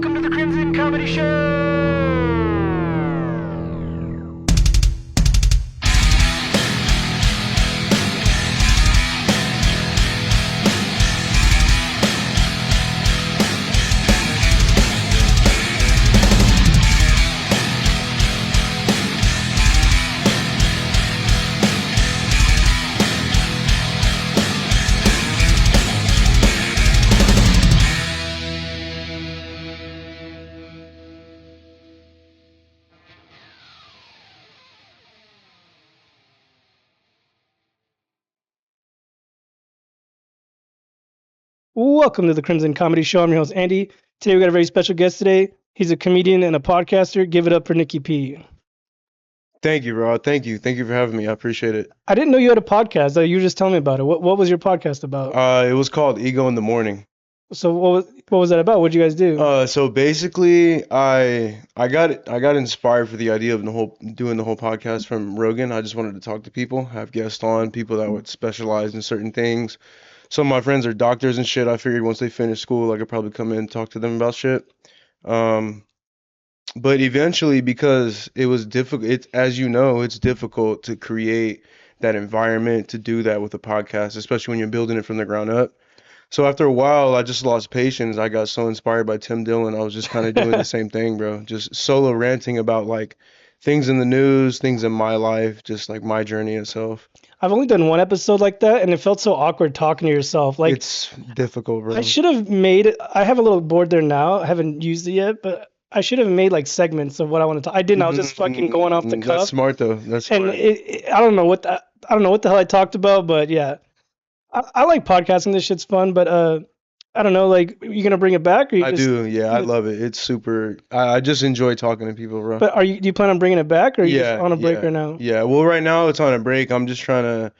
Welcome to the Crimson Comedy Show! Welcome to the Crimson Comedy Show. I'm your host, Andy. Today we got a very special guest today. He's a comedian and a podcaster. Give it up for Nicky P. Thank you, Rod. Thank you. Thank you for having me. I appreciate it. I didn't know you had a podcast. You were just telling me about it. What was your podcast about? It was called Ego in the Morning. So what was that about? What did you guys do? So basically, I got inspired for the idea of doing the whole podcast from Rogan. I just wanted to talk to people, have guests on, people that would specialize in certain things. Some of my friends are doctors and shit. I figured once they finish school, I could probably come in and talk to them about shit. But eventually, because it was difficult, as you know, it's difficult to create that environment to do that with a podcast, especially when you're building it from the ground up. So after a while, I just lost patience. I got so inspired by Tim Dillon. I was just kind of doing the same thing, bro. Just solo ranting about like things in the news, things in my life, just like my journey itself. I've only done one episode like that, and it felt so awkward talking to yourself. Like, It's difficult, bro. I should have made it. I have a little board there now. I haven't used it yet, but I should have made like segments of what I want to talk. I didn't. I was just fucking going off the That's cuff. smart though. That's And smart. I don't know what I don't know what the hell I talked about, but yeah, I like podcasting. This shit's fun, but I don't know. Like, you gonna bring it back? Or you I just, do. Yeah, I love it. It's super. I just enjoy talking to people, bro. But do you plan on bringing it back, or are you just Yeah, on a break yeah, right now? yeah. Well, right now it's on a break. I'm trying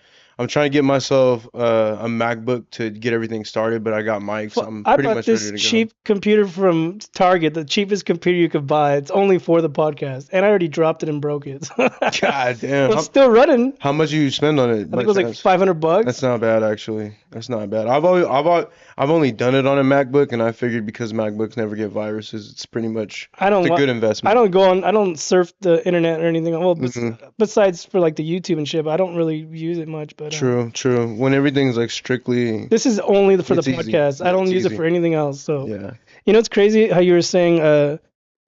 to get myself a MacBook to get everything started, but I got mics. Well, I'm I pretty bought much this ready to go. cheap computer from Target, the cheapest computer you could buy. It's only for the podcast, and I already dropped it and broke it. God damn. Well, it's still running. How much you spend on it? I think it was like $500. That's not bad, actually. That's not bad. I've only done it on a MacBook, and I figured because MacBooks never get viruses, it's pretty much I don't. it's a wa- good investment. I don't go on. I don't surf the internet or anything. Well, Mhm. besides for like the YouTube and shit, but I don't really use it much. But True, true. When everything's like strictly, this is only for the It's easy. podcast. I Yeah, don't it's use it easy. for anything else. So yeah. you know, it's crazy how you were saying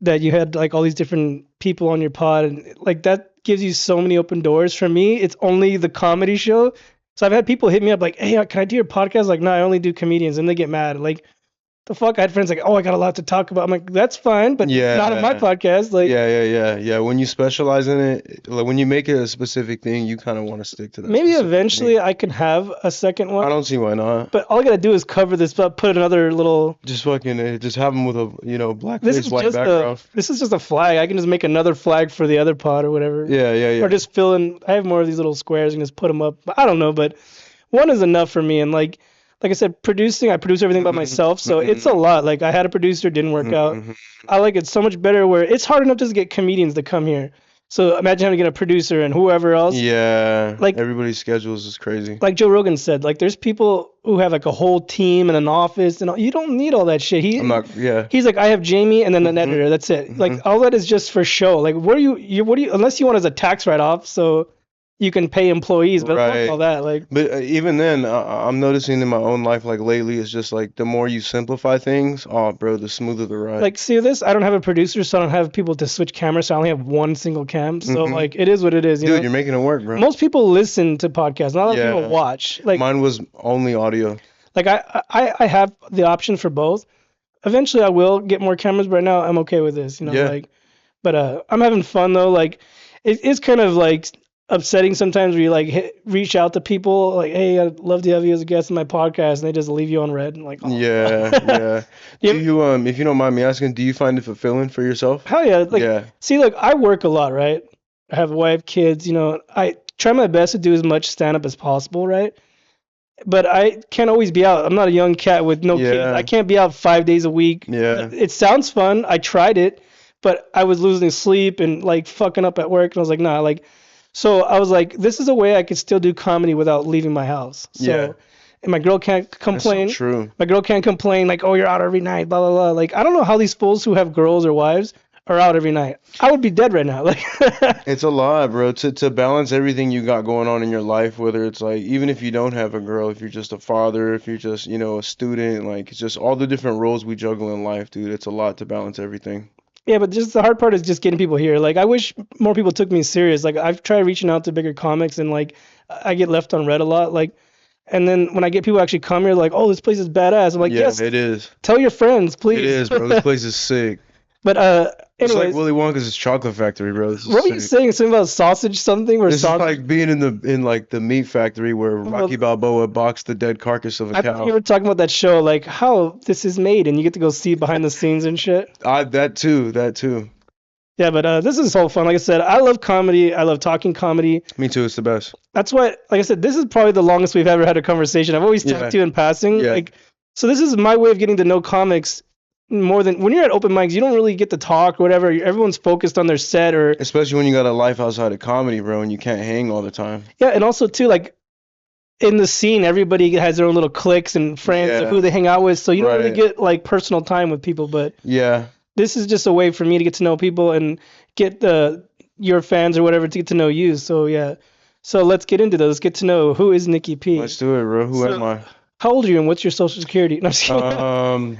that you had like all these different people on your pod, and like that gives you so many open doors. For me, it's only the comedy show. So I've had people hit me up like, "Hey, can I do your podcast?" Like, no, I only do comedians, and they get mad. Like, the fuck? I had friends like, "Oh, I got a lot to talk about." I'm like, "That's fine, but not on my Yeah. podcast." Like, Yeah. When you specialize in it, like when you make it a specific thing, you kind of want to stick to that maybe specific eventually thing. I can have a second I one, don't see why not. but all I gotta do is cover this, but put another little. Just fucking, just have them with a, black This face, is white just background. this is just a flag. I can just make another flag for the other pod or whatever. Yeah. Or just fill in. I have more of these little squares and just put them up. But I don't know, but one is enough for me. And like I said, I produce everything by myself, so it's a lot. Like, I had a producer, didn't work out. Mhm. I like it so much better where it's hard enough just to get comedians to come here. So imagine having to get a producer and whoever else. Yeah, Like- everybody's schedules is crazy. Like Joe Rogan said, like there's people who have like a whole team and an office and all. You don't need all that shit. Yeah. He's like, I have Jamie and then an Mhm. editor. That's it. Like, Mhm. all that is just for show. Like, what do you unless you want as a tax write off so you can pay employees, but fuck Right. all that. Like, But even then, I'm noticing in my own life, like lately, it's just like the more you simplify things, oh, bro, the smoother the ride. like, see this? I don't have a producer, so I don't have people to switch cameras. So I only have one single cam. So Mhm. like, it is what it is. You Dude, know? you're making it work, bro. Most people listen to podcasts. Not a lot of Yeah. people watch. Like, Mine was only audio. like I have the option for both. Eventually, I will get more cameras, but right now I'm okay with this. You know, Yeah. like, but I'm having fun though. Like, it's kind of like upsetting sometimes where you like reach out to people like, hey, I'd love to have you as a guest in my podcast, and they just leave you on red and like, oh. Yeah, yeah. Yeah. Do you, if you don't mind me asking, do you find it fulfilling for yourself? Hell yeah. Like, Yeah. see, like I work a lot, right? I have a wife, kids, you know, I try my best to do as much stand up as possible, right? But I can't always be out. I'm not a young cat with no kids. Yeah. I can't be out 5 days a week. Yeah. It sounds fun. I tried it, but I was losing sleep and like fucking up at work. And I was like, nah, like, so I was like, this is a way I could still do comedy without leaving my house. So Yeah. and my girl can't That's so complain. true. My girl can't complain like, oh, you're out every night, blah blah blah. Like, I don't know how these fools who have girls or wives are out every night. I would be dead right now. Like, It's a lot, bro. To balance everything you got going on in your life, whether it's like even if you don't have a girl, if you're just a father, if you're just, a student, like it's just all the different roles we juggle in life, dude. It's a lot to balance everything. yeah, but just the hard part is just getting people here. Like, I wish more people took me serious. Like, I've tried reaching out to bigger comics, and like, I get left on red a lot. Like, and then when I get people actually come here, like, oh, this place is badass. I'm like, Yeah, yes, it is. tell your friends, It please. is, bro. This place is sick. But It's like anyways, Willy Wonka's chocolate factory, bro. This what is were you sick. saying? Something about sausage something or This is sausage? like being in like the meat factory where Well, Rocky Balboa boxed the dead carcass of a I thought you cow. were talking about that show, like how this is made, and you get to go see behind the scenes and shit. That too, that too. Yeah, but this is so fun. Like I said, I love comedy. I love talking comedy. Me too. It's the best. That's why, like I said, this is probably the longest we've ever had a conversation. I've always Yeah. talked to you in passing. Yeah. Like, so this is my way of getting to know comics more than when you're at open mics. You don't really get to talk or whatever. Everyone's focused on their set or Especially when you got a life outside of comedy, bro, and you can't hang all the time. yeah, and also too like in the scene, everybody has their own little cliques and friends of Yeah. who they hang out with. So you don't really Right. get like personal time with people. But Yeah. this is just a way for me to get to know people and get your fans or whatever to get to know you. So yeah. So let's get into those. Let's get to know who is Nicky P. Let's do it, bro. Who So- am I? How old are you and what's your social security? No, I'm just kidding.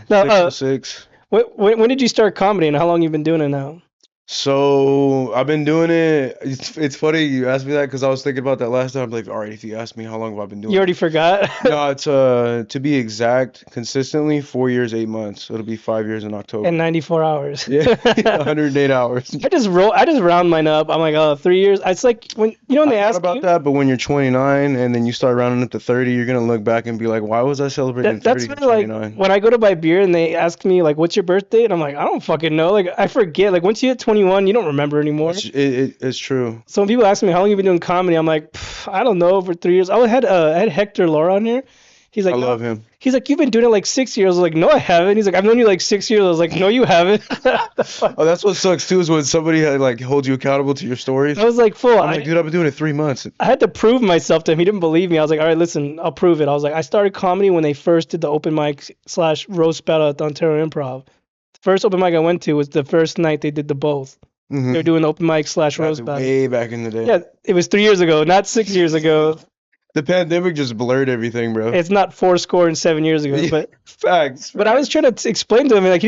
No, 6'6". when did you start comedy and how long you been doing it now? So I've been doing it. It's funny you asked me that because I was thinking about that last time. I'm like, all right, if you ask me how long have I been doing You already forgot? it? No, it's to be exact, consistently 4 years, 8 months. It'll be 5 years in October. In 94 hours. Yeah, 108 hours. I just round mine up. I'm like, oh, 3 years. It's like when when they I ask thought about you, that, but when you're 29 and then you start rounding up to 30, you're gonna look back and be like, why was I celebrating that's 30 at when like 29? when I go to buy beer and they ask me like, what's your birthday? And I'm like, I don't fucking know. Like I forget. Like once you hit 21, you don't remember anymore. It's true. So when people ask me how long you been doing comedy, I'm like, I don't know, for 3 years. I had Hector Laura on here. He's like, I love him. He's like, you've been doing it like 6 years. I was like, no, I haven't. He's like, I've known you like 6 years. I was like, no, you haven't. The fuck? Oh, that's what sucks too, is when somebody like holds you accountable to your stories. I was like, full. I'm like, dude, I've been doing it 3 months. I had to prove myself to him. He didn't believe me. I was like, all right, listen, I'll prove it. I was like, I started comedy when they first did the open mic / roast battle at the Ontario Improv. The first open mic I went to was the first night they did the both. Mhm. They were doing the open mic / Back roast battle. way back in the day. Yeah, it was 3 years ago, not 6 years ago. The pandemic just blurred everything, bro. It's not 7 years ago. Yeah. But Facts. but I was trying to explain to him, like,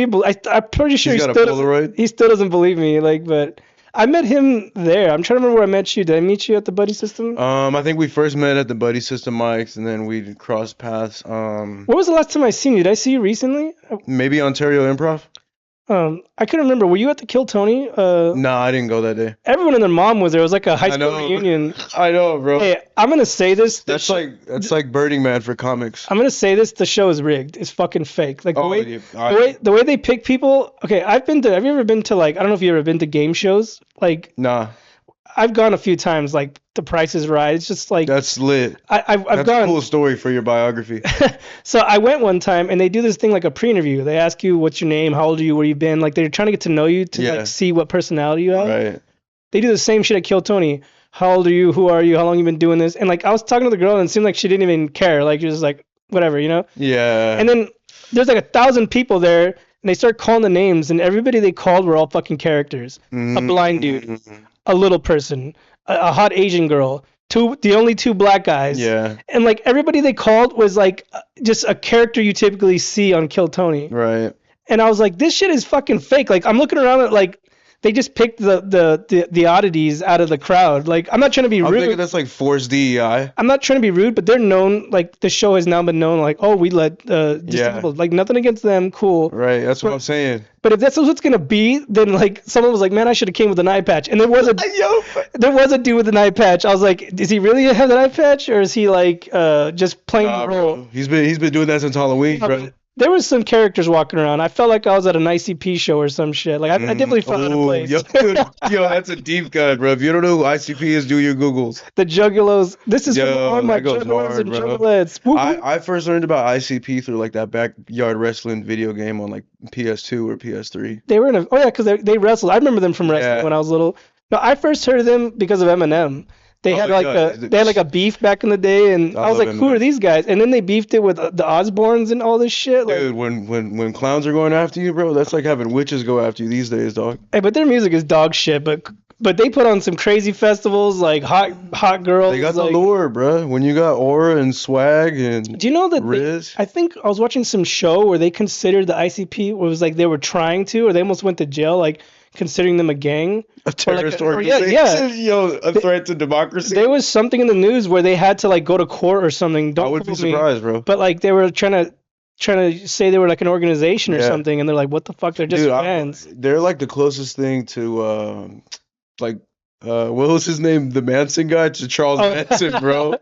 I'm pretty sure He's he got a still doesn't, Polaroid. he still doesn't believe me. Like, but I met him there. I'm trying to remember where I met you. Did I meet you at the Buddy System? I think we first met at the Buddy System mics, and then we crossed paths. What was the last time I seen you? Did I see you recently? Maybe Ontario Improv. I couldn't remember. Were you at the Kill Tony? Nah, I didn't go that day. Everyone and their mom was there. It was like a high I school know. reunion. I know, bro. Hey, I'm gonna say this. That's like Burning Man for comics. I'm gonna say this. The show is rigged. It's fucking fake. Like the Oh, way yeah, the way they pick people. Okay, I've been to. Have you ever been to like? I don't know if you ever been to game shows. Like Nah, I've gone a few times. Like The Price is Right. It's just like that's lit. I've That's a gone. cool story for your biography. So I went one time and they do this thing like a pre-interview. They ask you what's your name, how old are you, where you been. Like they're trying to get to know you to Yeah. like see what personality you have. Right. They do the same shit at Kill Tony. How old are you? Who are you? How long you been doing this? And like I was talking to the girl and it seemed like she didn't even care. Like she was like whatever, you know. Yeah. And then there's like 1,000 people there and they start calling the names and everybody they called were all fucking characters. A blind dude, a little person, a hot Asian girl, the only two black guys. Yeah. And like everybody they called was like just a character you typically see on Kill Tony. Right. And I was like, this shit is fucking fake. Like I'm looking around at like they just picked the oddities out of the crowd. Like I'm not trying to be I'm rude. thinking that's like forced DEI. I'm not trying to be rude, but they're known. Like the show has now been known. Like oh, we let disabled. Like nothing against them. Cool. Right. That's what I'm saying. But if that's what it's gonna be, then like someone was like, man, I should have came with an eye patch. And there was a dude with an eye patch. I was like, does he really have an eye patch, or is he like just playing the role? Bro. He's been doing that since Halloween, bro. There was some characters walking around. I felt like I was at an ICP show or some shit. Like I definitely felt out of Ooh, place. yo, that's a deep cut, bro. If you don't know who ICP is, do your Googles. The Juggalos. This is Yo, for all my that goes Juggalos hard, and bro. Juggalettes. Whoop, whoop. I first learned about ICP through like that backyard wrestling video game on like PS2 or PS3. They were in a. Oh yeah, because they wrestled. I remember them from wrestling Yeah. when I was little. No, I first heard of them because of Eminem. They Oh had like yeah, a beef back in the day, and I I was love like, who are Eminem. these guys? And then they beefed it with the Osbournes and all this shit. Like, Dude, when clowns are going after you, bro, that's like having witches go after you these days, dog. hey, but their music is dog shit. But they put on some crazy festivals, like hot They girls. got the Like, lure, bro. When you got aura and swag and do you know that they? Riz, I think I was watching some show where they considered the ICP was like they were trying to, or they almost went to jail, like considering them a gang. a terrorist Or yeah. organization, yo, a threat to democracy. There was something in the news where they had to like go to court or something. I Don't would be quote me, surprised, bro. but like they were trying to say they were like an organization or Yeah, something, and they're like, what the fuck? They're just dude, fans. they're like the closest thing to like what was his name? The Manson guy to Charles Oh. Manson, bro.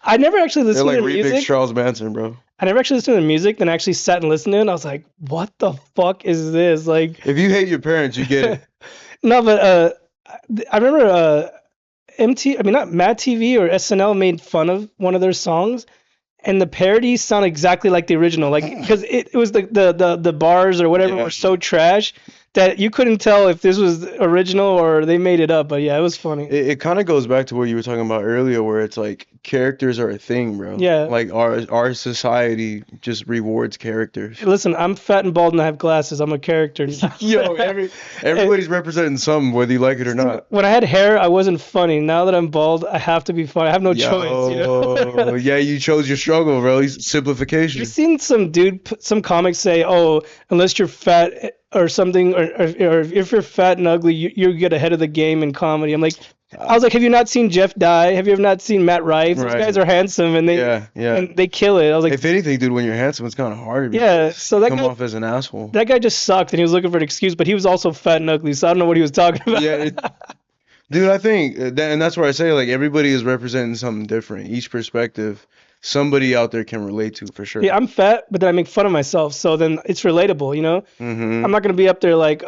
I never actually They're listened like to their remix music. Charles Manson, bro. I never actually listened to their music, then I actually sat and listened to it, and I was like, what the fuck is this? Like, If you hate your parents, you get it. no, but I remember I mean not Mad TV or SNL made fun of one of their songs, and the parodies sound exactly like the original, like because it was the bars or whatever Yeah. were so trash that you couldn't tell if this was original or they made it up. But yeah, it was funny. It kind of goes back to what you were talking about earlier, where it's like characters are a thing, bro. Yeah. Like our society just rewards characters. Listen, I'm fat and bald and I have glasses. I'm a character. Yo, everybody's representing something, whether you like it or not. When I had hair, I wasn't funny. Now that I'm bald, I have to be funny. I have no choice. You know? Yo, yeah, you chose your struggle, bro. Simplification. You've seen some dude, some comics say, "Oh, unless you're fat or something, or if you're fat and ugly, you get ahead of the game in comedy." I'm like, I was like, have you not seen Jeff Dye? Have you ever not seen Matt Rife? Those Right. guys are handsome and Yeah. they kill it. I was like, If anything, dude, when you're handsome, it's kind of hard to yeah. So that come guy, off as an asshole. that guy just sucked and he was looking for an excuse, but he was also fat and ugly, so I don't know what he was talking about. Yeah, dude, I think and that's where I say like everybody is representing something different. Each perspective, somebody out there can relate to for sure. Yeah, I'm fat, but then I make fun of myself, so then it's relatable, you know? Mm-hmm. I'm not gonna be up there like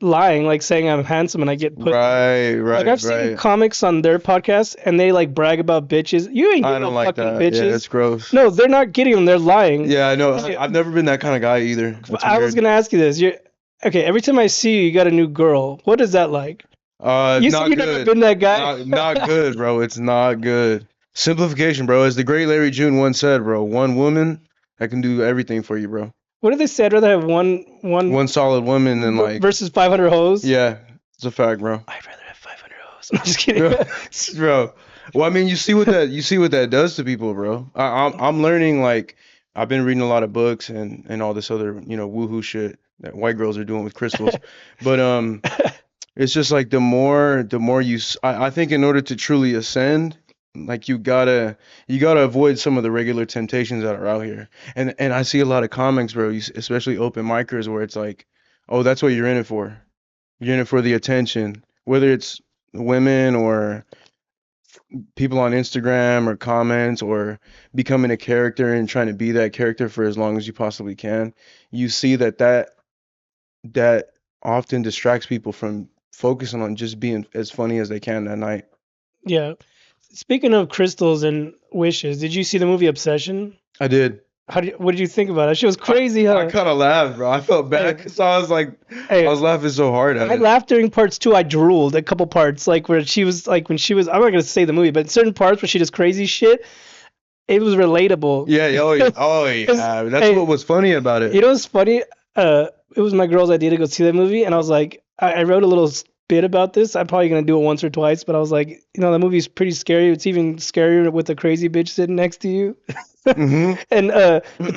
lying, like saying I'm handsome and I get put. Right, Like I've seen right. comics on their podcast and they like brag about bitches. You ain't I getting don't no like fucking that. bitches. Yeah, it's gross. No, they're not getting them. They're lying. Yeah, I know. Okay. I've never been that kind of guy either. That's I was weird. gonna ask you this. Okay. Every time I see you, you got a new girl. What is that like? You said Not you've never good. been that guy. Not good, bro. It's not good. Simplification, bro. As the great Larry June once said, bro, one woman that can do everything for you, bro. What did they say? I'd rather have One solid woman than like, versus 500 hoes. yeah, it's a fact, bro. I'd rather have 500 hoes. I'm just kidding. Bro. Well, I mean, you see what that does to people, bro. I'm learning, like, I've been reading a lot of books and all this other, woohoo shit that white girls are doing with crystals. But it's just like the more I think in order to truly ascend, like you gotta avoid some of the regular temptations that are out here. And I see a lot of comics, bro, especially open micers, where it's like, oh, that's what you're in it for. You're in it for the attention, whether it's women or people on Instagram or comments or becoming a character and trying to be that character for as long as you possibly can. You see that often distracts people from focusing on just being as funny as they can that night. Yeah. Speaking of crystals and wishes, did you see the movie Obsession? I did. What did you think about it? She was crazy, I huh? kind of laughed, bro. I felt bad because I was like, Hey, I was laughing so hard at I it. laughed during parts too. I drooled a couple parts, like where she was like when she was. I'm not gonna say the movie, but certain parts where she does crazy shit, it was relatable. Yeah, oh yeah, oh yeah. That's Hey, what was funny about it. You know what's funny? It was my girl's idea to go see that movie, and I was like, I wrote a little bit about this. I'm probably gonna do it once or twice, but I was like, the movie's pretty scary. It's even scarier with a crazy bitch sitting next to you. Hmm. And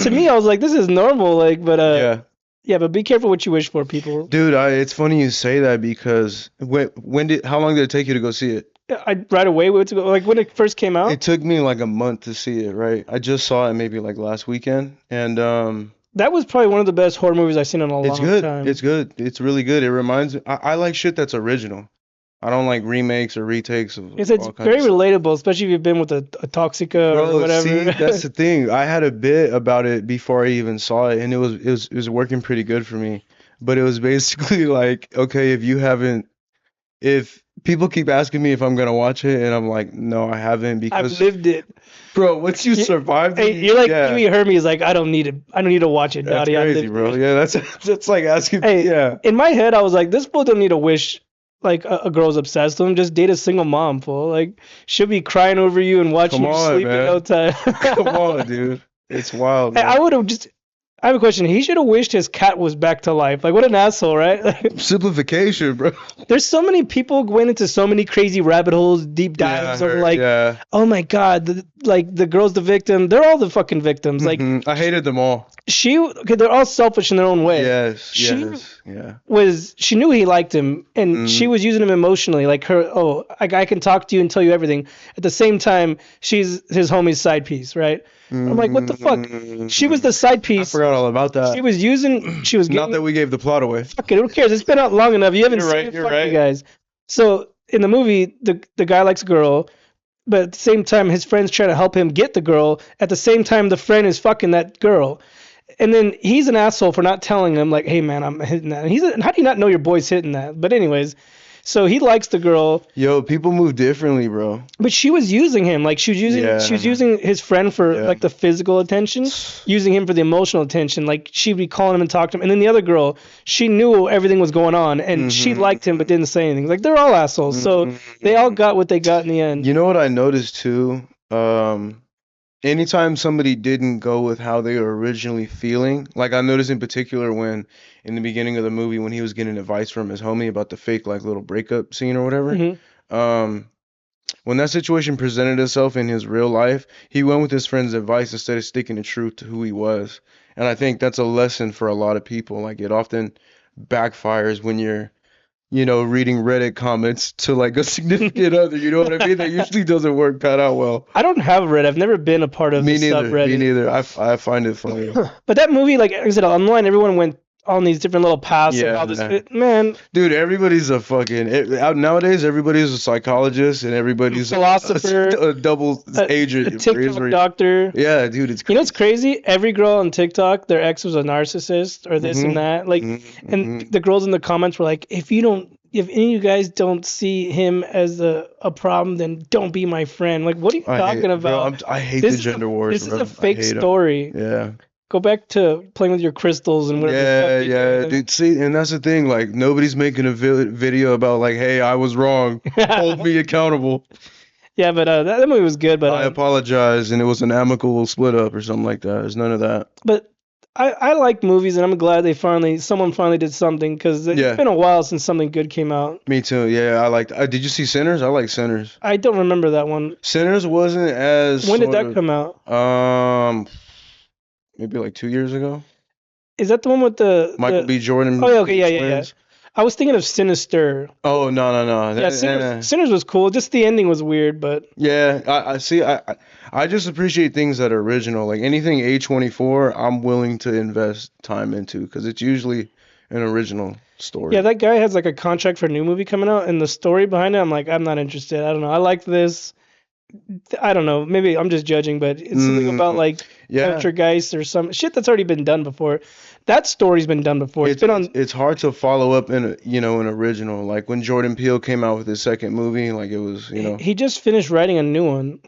to me, I was like, this is normal. Like, but Yeah. yeah, but be careful what you wish for, people. Dude, it's funny you say that because how long did it take you to go see it? I right away went to go, like when it first came out. It took me like a month to see it, right? I just saw it maybe like last weekend, and That was probably one of the best horror movies I've seen in a it's long good. time. It's good. It's really good. It reminds me. I like shit that's original. I don't like remakes or retakes of It's all kinds very of stuff. relatable, especially if you've been with a Toxica or Bro, whatever. see, that's the thing. I had a bit about it before I even saw it, and it was working pretty good for me. But it was basically like, okay, if people keep asking me if I'm gonna watch it, and I'm like, no, I haven't, I've because lived it. bro, once you You- survive, Hey, you're like yeah, Pee Wee Hermes. Like I don't need it. I don't need to watch it, that's Dottie. I crazy, lived bro. it. Yeah, that's like asking. Hey, Yeah, in my head, I was like, this fool don't need a wish. like a girl's obsessed with him, just date a single mom, fool. Like she'll be crying over you and watching Come you on, sleep in man. no time. Come on, dude. It's wild, I man. would have just. I have a question. He should have wished his cat was back to life. Like, what an asshole, right? Like, Simplification, bro. there's so many people going into so many crazy rabbit holes, deep dives of like, Yeah. oh my god, like the girl's the victim. They're all the fucking victims. Like I hated them all. okay, they're all selfish in their own way. Yes, She yes, yeah. she knew he liked him, and she was using him emotionally. Like I can talk to you and tell you everything. At the same time, she's his homie's side piece, right? I'm like, what the fuck? She was the side I piece. forgot all about that. She was Not getting, that we gave the plot away. fuck it, who cares? It's been out long enough. You haven't You're seen right, it. you're Fuck right. you guys. So in the movie, the guy likes a girl, but at the same time, his friend's trying to help him get the girl. At the same time, the friend is fucking that girl. And then he's an asshole for not telling him, like, hey man, I'm hitting that. And how do you not know your boy's hitting that? But anyways, so he likes the girl, Yo, people move differently, bro. but she was using him. Like she was using his friend for like the physical attention, using him for the emotional attention. Like she'd be calling him and talking to him. And then the other girl, she knew everything was going on, and she liked him but didn't say anything. Like they're all assholes. So they all got what they got in the end. You know what I noticed too? Anytime somebody didn't go with how they were originally feeling, like I noticed in particular when in the beginning of the movie when he was getting advice from his homie about the fake like little breakup scene or whatever. When that situation presented itself in his real life, he went with his friend's advice instead of sticking to truth to who he was. And I think that's a lesson for a lot of people. Like it often backfires when you're, reading Reddit comments to like a significant other. You know what I mean? That usually doesn't work cut out well. I don't have Reddit. I've never been a part of Me the neither. subreddit. Me neither. I find it funny. But that movie, like I said, online, everyone went on these different little paths of all this. Man, Dude, everybody's a fucking nowadays. Everybody's a psychologist and everybody's philosopher, a double agent, a TikTok doctor. Yeah, dude, it's crazy. You know what's crazy? Every girl on TikTok, their ex was a narcissist or this and that. Like, and the girls in the comments were like, if any of you guys don't see him as a problem, then don't be my friend. Like, what are you talking about? Bro, I hate the gender wars. This is a fake story. Yeah. Go back to playing with your crystals and whatever. Yeah, dude. See, and that's the thing. Like, nobody's making a video about like, hey, I was wrong. Hold me accountable. Yeah, but that movie was good. But I apologize, and it was an amicable split up or something like that. There's none of that. But I like movies, and I'm glad someone finally did something because it's been a while since something good came out. Me too. Yeah, I liked. Did you see Sinners? I like Sinners. I don't remember that one. Sinners wasn't as. When did that come out? Maybe like 2 years ago. Is that the one with the Michael B. Jordan? Oh, okay, yeah. I was thinking of Sinister. Oh no. Yeah, Sinners was cool. Just the ending was weird, but yeah, I see. I just appreciate things that are original. Like anything A24, I'm willing to invest time into because it's usually an original story. Yeah, that guy has like a contract for a new movie coming out, and the story behind it, I'm like, I'm not interested. I don't know. I like this. I don't know. Maybe I'm just judging, but it's something about like Poltergeist or some shit that's already been done before. That story's been done before. It's hard to follow up in an original. Like when Jordan Peele came out with his second movie, like it was, He just finished writing a new one.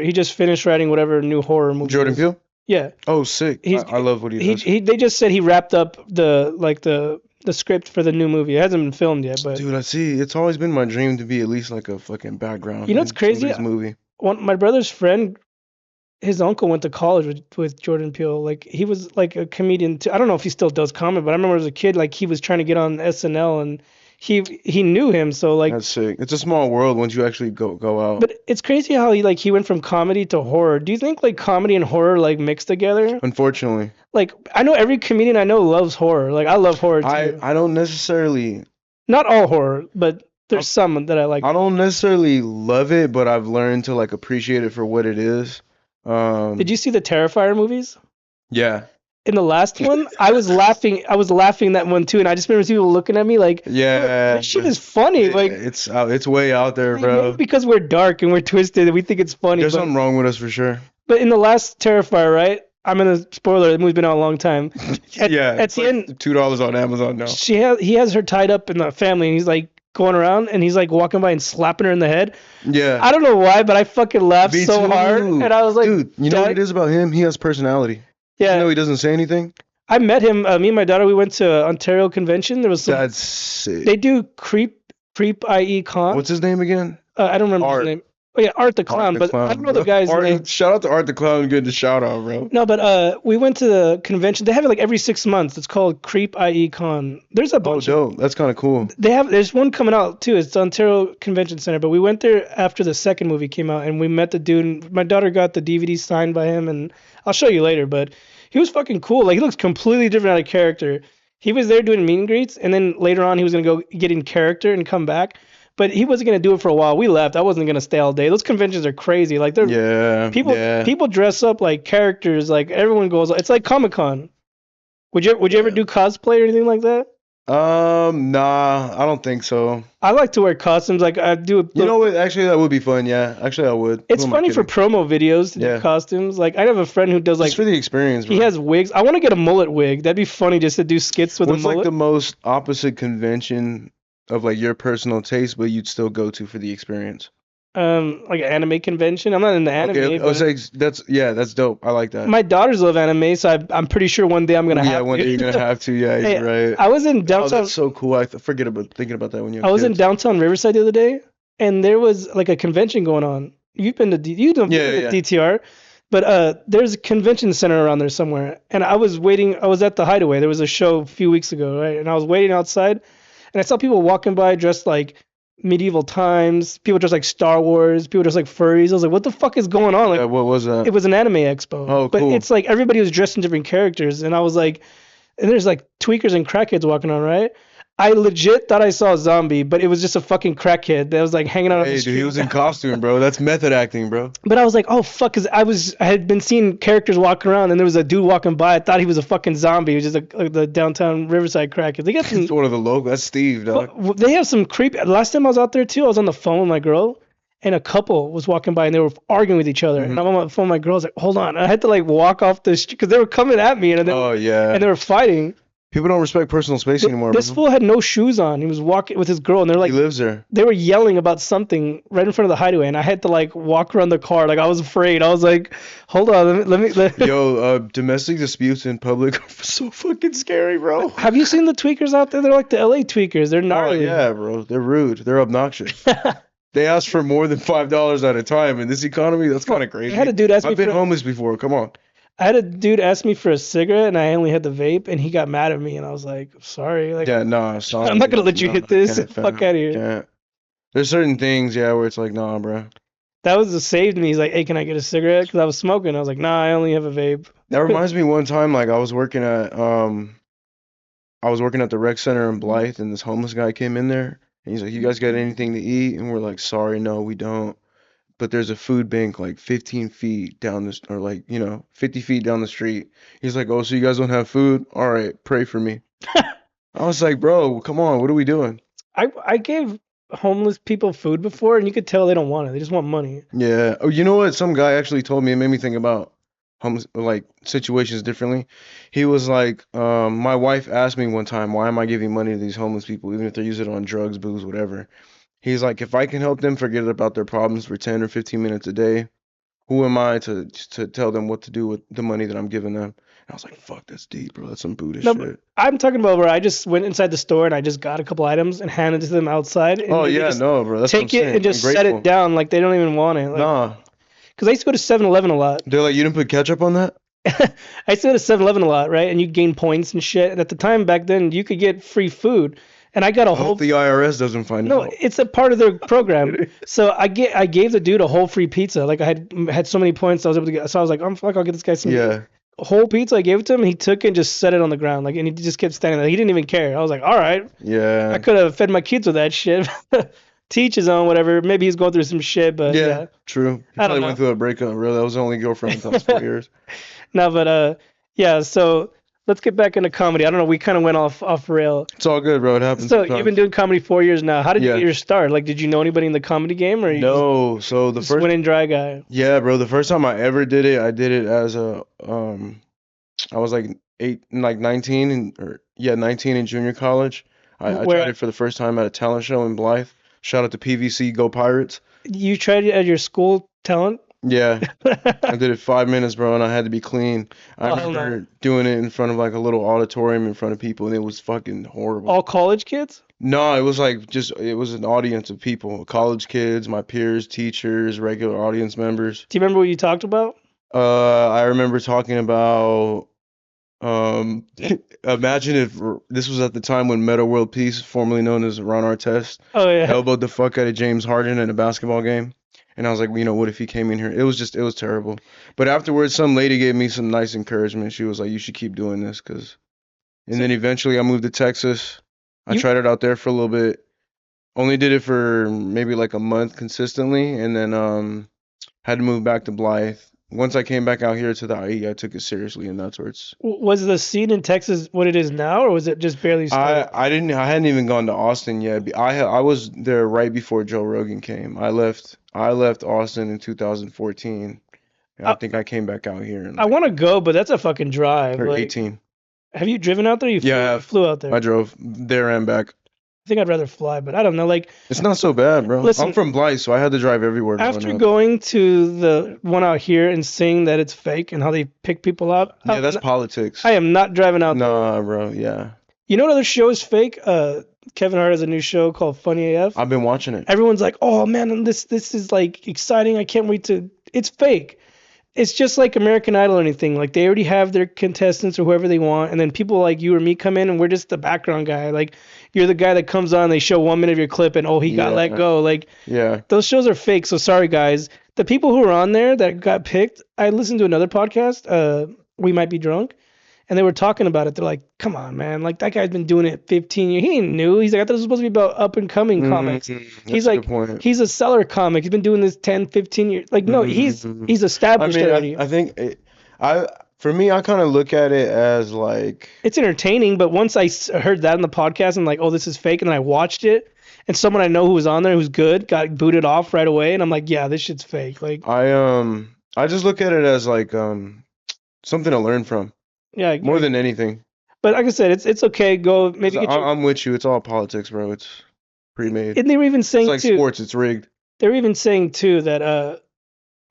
He just finished writing whatever new horror movie. Jordan Peele? Yeah. Oh, sick. I love what he does. They just said he wrapped up the script for the new movie. It hasn't been filmed yet, but dude, I see. It's always been my dream to be at least like a fucking background. You know what's crazy? Movie. My brother's friend, his uncle went to college with Jordan Peele. Like he was like a comedian too. I don't know if he still does comedy, but I remember as a kid, like he was trying to get on SNL and he knew him. So like that's sick. It's a small world once you actually go out. But it's crazy how he went from comedy to horror. Do you think like comedy and horror like mix together? Unfortunately. Like I know every comedian I know loves horror. Like I love horror too. I don't necessarily. Not all horror, but there's some that I like. I don't necessarily love it, but I've learned to like appreciate it for what it is. Did you see the Terrifier movies? Yeah. In the last one, I was laughing that one too, and I just remember people looking at me like, yeah, this shit is funny. Like it's way out there, bro. Maybe because we're dark and we're twisted and we think it's funny. There's something wrong with us for sure. But in the last Terrifier, right? I'm gonna spoiler. The movie's been out a long time. At the end, $2 on Amazon now. He has her tied up in the family, and he's like going around, and he's like walking by and slapping her in the head. Yeah. I don't know why, but I fucking laughed so hard, and I was like, dude, you know what it is about him? He has personality. Yeah. You know he doesn't say anything. I met him. Me and my daughter, we went to Ontario Convention. There was That's sick. They do creep Creep IE Con. What's his name again? I don't remember his Art. name. Oh yeah, Art the Art Clown, the but I don't Clown, know the bro. guy's name. Shout out to Art the Clown. Good to shout out, bro. No, but we went to the convention. They have it like every 6 months. It's called Creep IE Con. There's a Oh, bunch of dope. That's kind of cool. there's one coming out too. It's Ontario Convention Center, but we went there after the second movie came out and we met the dude and my daughter got the DVD signed by him and I'll show you later, but he was fucking cool. Like he looks completely different out of character. He was there doing meet and greets and then later on he was gonna go get in character and come back. But he wasn't gonna do it for a while. We left. I wasn't gonna stay all day. Those conventions are crazy. Like they're Yeah, people yeah. people dress up like characters. Like everyone goes. It's like Comic Con. Would you ever do cosplay or anything like that? Nah, I don't think so. I like to wear costumes. Like I do. You know what? Actually, that would be fun. Yeah, actually, I would. It's Who am I funny for kidding? promo videos to do Yeah. costumes. Like I have a friend who does like Just for the experience, bro. he has wigs. I want to get a mullet wig. That'd be funny just to do skits with What's a like mullet. the most opposite convention of like your personal taste, but you'd still go to for the experience? Like an anime convention. I'm not into anime, Okay, I was but like, that's dope. I like that. my daughters love anime, so I'm pretty sure one day I'm gonna Yeah, have one to. day you're gonna have to. Yeah, Hey, you're right. I was in Oh, downtown. that's so cool. I forget about thinking about that when you're I was in kids. downtown Riverside the other day, and there was like a convention going on. You've been to you've been Yeah, to yeah. DTR, but there's a convention center around there somewhere. And I was waiting. I was at the Hideaway. There was a show a few weeks ago, right? And I was waiting outside, and I saw people walking by dressed like medieval times. People dressed like Star Wars. People dressed like furries. I was like, what the fuck is going on? Like, Yeah, what was that? it was an anime expo. Oh, But cool. it's like everybody was dressed in different characters, and I was like, and there's like tweakers and crackheads walking on, right? I legit thought I saw a zombie, but it was just a fucking crackhead that was like hanging out on the Hey, street. dude, he was in costume, bro. That's method acting, bro. But I was like, oh fuck, cause I had been seeing characters walking around, and there was a dude walking by. I thought he was a fucking zombie. He was just like the downtown Riverside crackhead. They got some. It's one of the locals. That's Steve, dog. They have some creep. Last time I was out there too, I was on the phone with my girl, and a couple was walking by, and they were arguing with each other. And I'm on the phone with my girl. I was like, hold on, I had to like walk off the street because they were coming at me, and Oh yeah. they were fighting. People don't respect personal space anymore, This bro. fool had no shoes on. He was walking with his girl, and they're like, He lives there. they were yelling about something right in front of the Hideaway, and I had to like walk around the car. Like I was afraid. I was like, hold on, let me. Yo, domestic disputes in public are so fucking scary, bro. Have you seen the tweakers out there? They're like the LA tweakers. They're Oh gnarly. yeah, bro. They're rude. They're obnoxious. They ask for more than $5 at a time in this economy. That's kind of crazy. I had a dude ask me I've been for. homeless before. Come on. I had a dude ask me for a cigarette, and I only had the vape, and he got mad at me, and I was like, sorry, like Yeah, nah, sorry. I'm not gonna let you Nah, hit this. can't, Fuck fam. out of here. Can't. There's certain things, yeah, where it's like, nah, bro. That was what saved me. He's like, hey, can I get a cigarette? Because I was smoking. I was like, nah, I only have a vape. That reminds me one time, like I was working at the rec center in Blythe, and this homeless guy came in there, and he's like, "You guys got anything to eat?" And we're like, "Sorry, no, we don't." But there's a food bank like 15 feet down this, or like 50 feet down the street. He's like, "Oh, so you guys don't have food? All right, pray for me." I was like, "Bro, come on, what are we doing?" I gave homeless people food before, and you could tell they don't want it. They just want money. Yeah. Oh, you know what? Some guy actually told me. It made me think about homeless like situations differently. He was like, my wife asked me one time, why am I giving money to these homeless people, even if they're using it on drugs, booze, whatever. He's like, if I can help them forget about their problems for 10 or 15 minutes a day, who am I to tell them what to do with the money that I'm giving them? And I was like, fuck, that's deep, bro. That's some Buddhist No, shit. I'm talking about where I just went inside the store and I just got a couple items and handed it to them outside. And Oh they yeah, just no, bro. That's what I'm take it saying. and just I'm set grateful. it down like they don't even want it. Like, Nah. because I used to go to 7-Eleven a lot. They're like, you didn't put ketchup on that? I used to go to 7-Eleven a lot, right? And you gain points and shit. And at the time back then, you could get free food. And I got a I whole. hope the IRS doesn't find No, out. it's a part of their program. So I gave the dude a whole free pizza. Like I had so many points, I was able to get. So I was like, I'm fuck, I'll get this guy some. Yeah. A whole pizza. I gave it to him. And he took it and just set it on the ground, like, and he just kept standing there. He didn't even care. I was like, all right, I Yeah. could have fed my kids with that shit. Teach his own, whatever. Maybe he's going through some shit, but Yeah. yeah. True. He I don't probably know. went through a breakup, bro. That was the only girlfriend in the past 4 years. No, but yeah. So let's get back into comedy. I don't know. We kind of went off rail. It's all good, bro. It happens. So sometimes. you've been doing comedy 4 years now. How did you Yeah. get your start? Like, did you know anybody in the comedy game, or you No, so the just first, went in dry guy? yeah, bro, the first time I ever did it, I did it as a, I was like 19 19 in junior college. I Where tried it for the first time at a talent show in Blythe. Shout out to PVC, Go Pirates. you tried it at your school talent? Yeah, I did it 5 minutes, bro, and I had to be clean. I Oh, hell remember doing it in front of like a little auditorium in front of people, and it was fucking horrible. All college kids? No, it was like just it was an audience of people, college kids, my peers, teachers, regular audience members. Do you remember what you talked about? I remember talking about um imagine if this was at the time when Meta World Peace, formerly known as Ron Artest, Oh yeah. elbowed the fuck out of James Harden in a basketball game. And I was like, what if he came in here? It was terrible. But afterwards, some lady gave me some nice encouragement. She was like, you should keep doing this, cause. And So then eventually I moved to Texas. I you tried it out there for a little bit. Only did it for maybe like a month consistently, and then had to move back to Blythe. Once I came back out here to the IE, I took it seriously, and that's where it's. was the scene in Texas what it is now, or was it just barely started? I hadn't even gone to Austin yet. I was there right before Joe Rogan came. I left Austin in 2014. And I I, think I came back out here in I like want to go, but that's a fucking drive. or Like, 18. have you driven out there? You Yeah, I flew, have. flew out there. I I drove there and back. think I'd rather fly, but I don't know. Like, It's not so bad, bro. I'm listen, from Blythe, so I had to drive everywhere growing after up. going to the one out here and seeing that it's fake and how they pick people up, Yeah, that's politics. I am not driving out there. Nah, bro. Yeah, You know what other show is fake? Kevin Hart has a new show called Funny AF. I've been watching it. Everyone's like, "Oh man, this is like exciting. I can't wait to." It's fake. It's just like American Idol or anything. Like they already have their contestants or whoever they want, and then people like you or me come in, and we're just the background guy. Like you're the guy that comes on, they show 1 minute of your clip, and oh, he got let Yeah, go. Like yeah. those shows are fake. So sorry, guys. The people who are on there that got picked, I listened to another podcast. We might be drunk, and they were talking about it. They're like, "Come on, man! Like that guy's been doing it 15 years. He ain't new. He's like, I thought it was supposed to be about up and coming comics. He's That's a good like, point. he's a seller comic. He's been doing this 10, 15 years. Like, no, Mhm. he's I established mean, already. I think I for me, I kind of look at it as like, It's entertaining, but once heard that in the podcast and like, oh, this is fake, and then I watched it, and someone I know who was on there who's good got booted off right away, and I'm like, yeah, this shit's fake. Like, I just look at it as like something to learn from yeah, more than anything. but like I said, it's okay. Go 'Cause maybe get your. I'm with you. It's all politics, bro. It's pre-made. And they were even It's saying like too. sports. It's rigged. They were even saying too that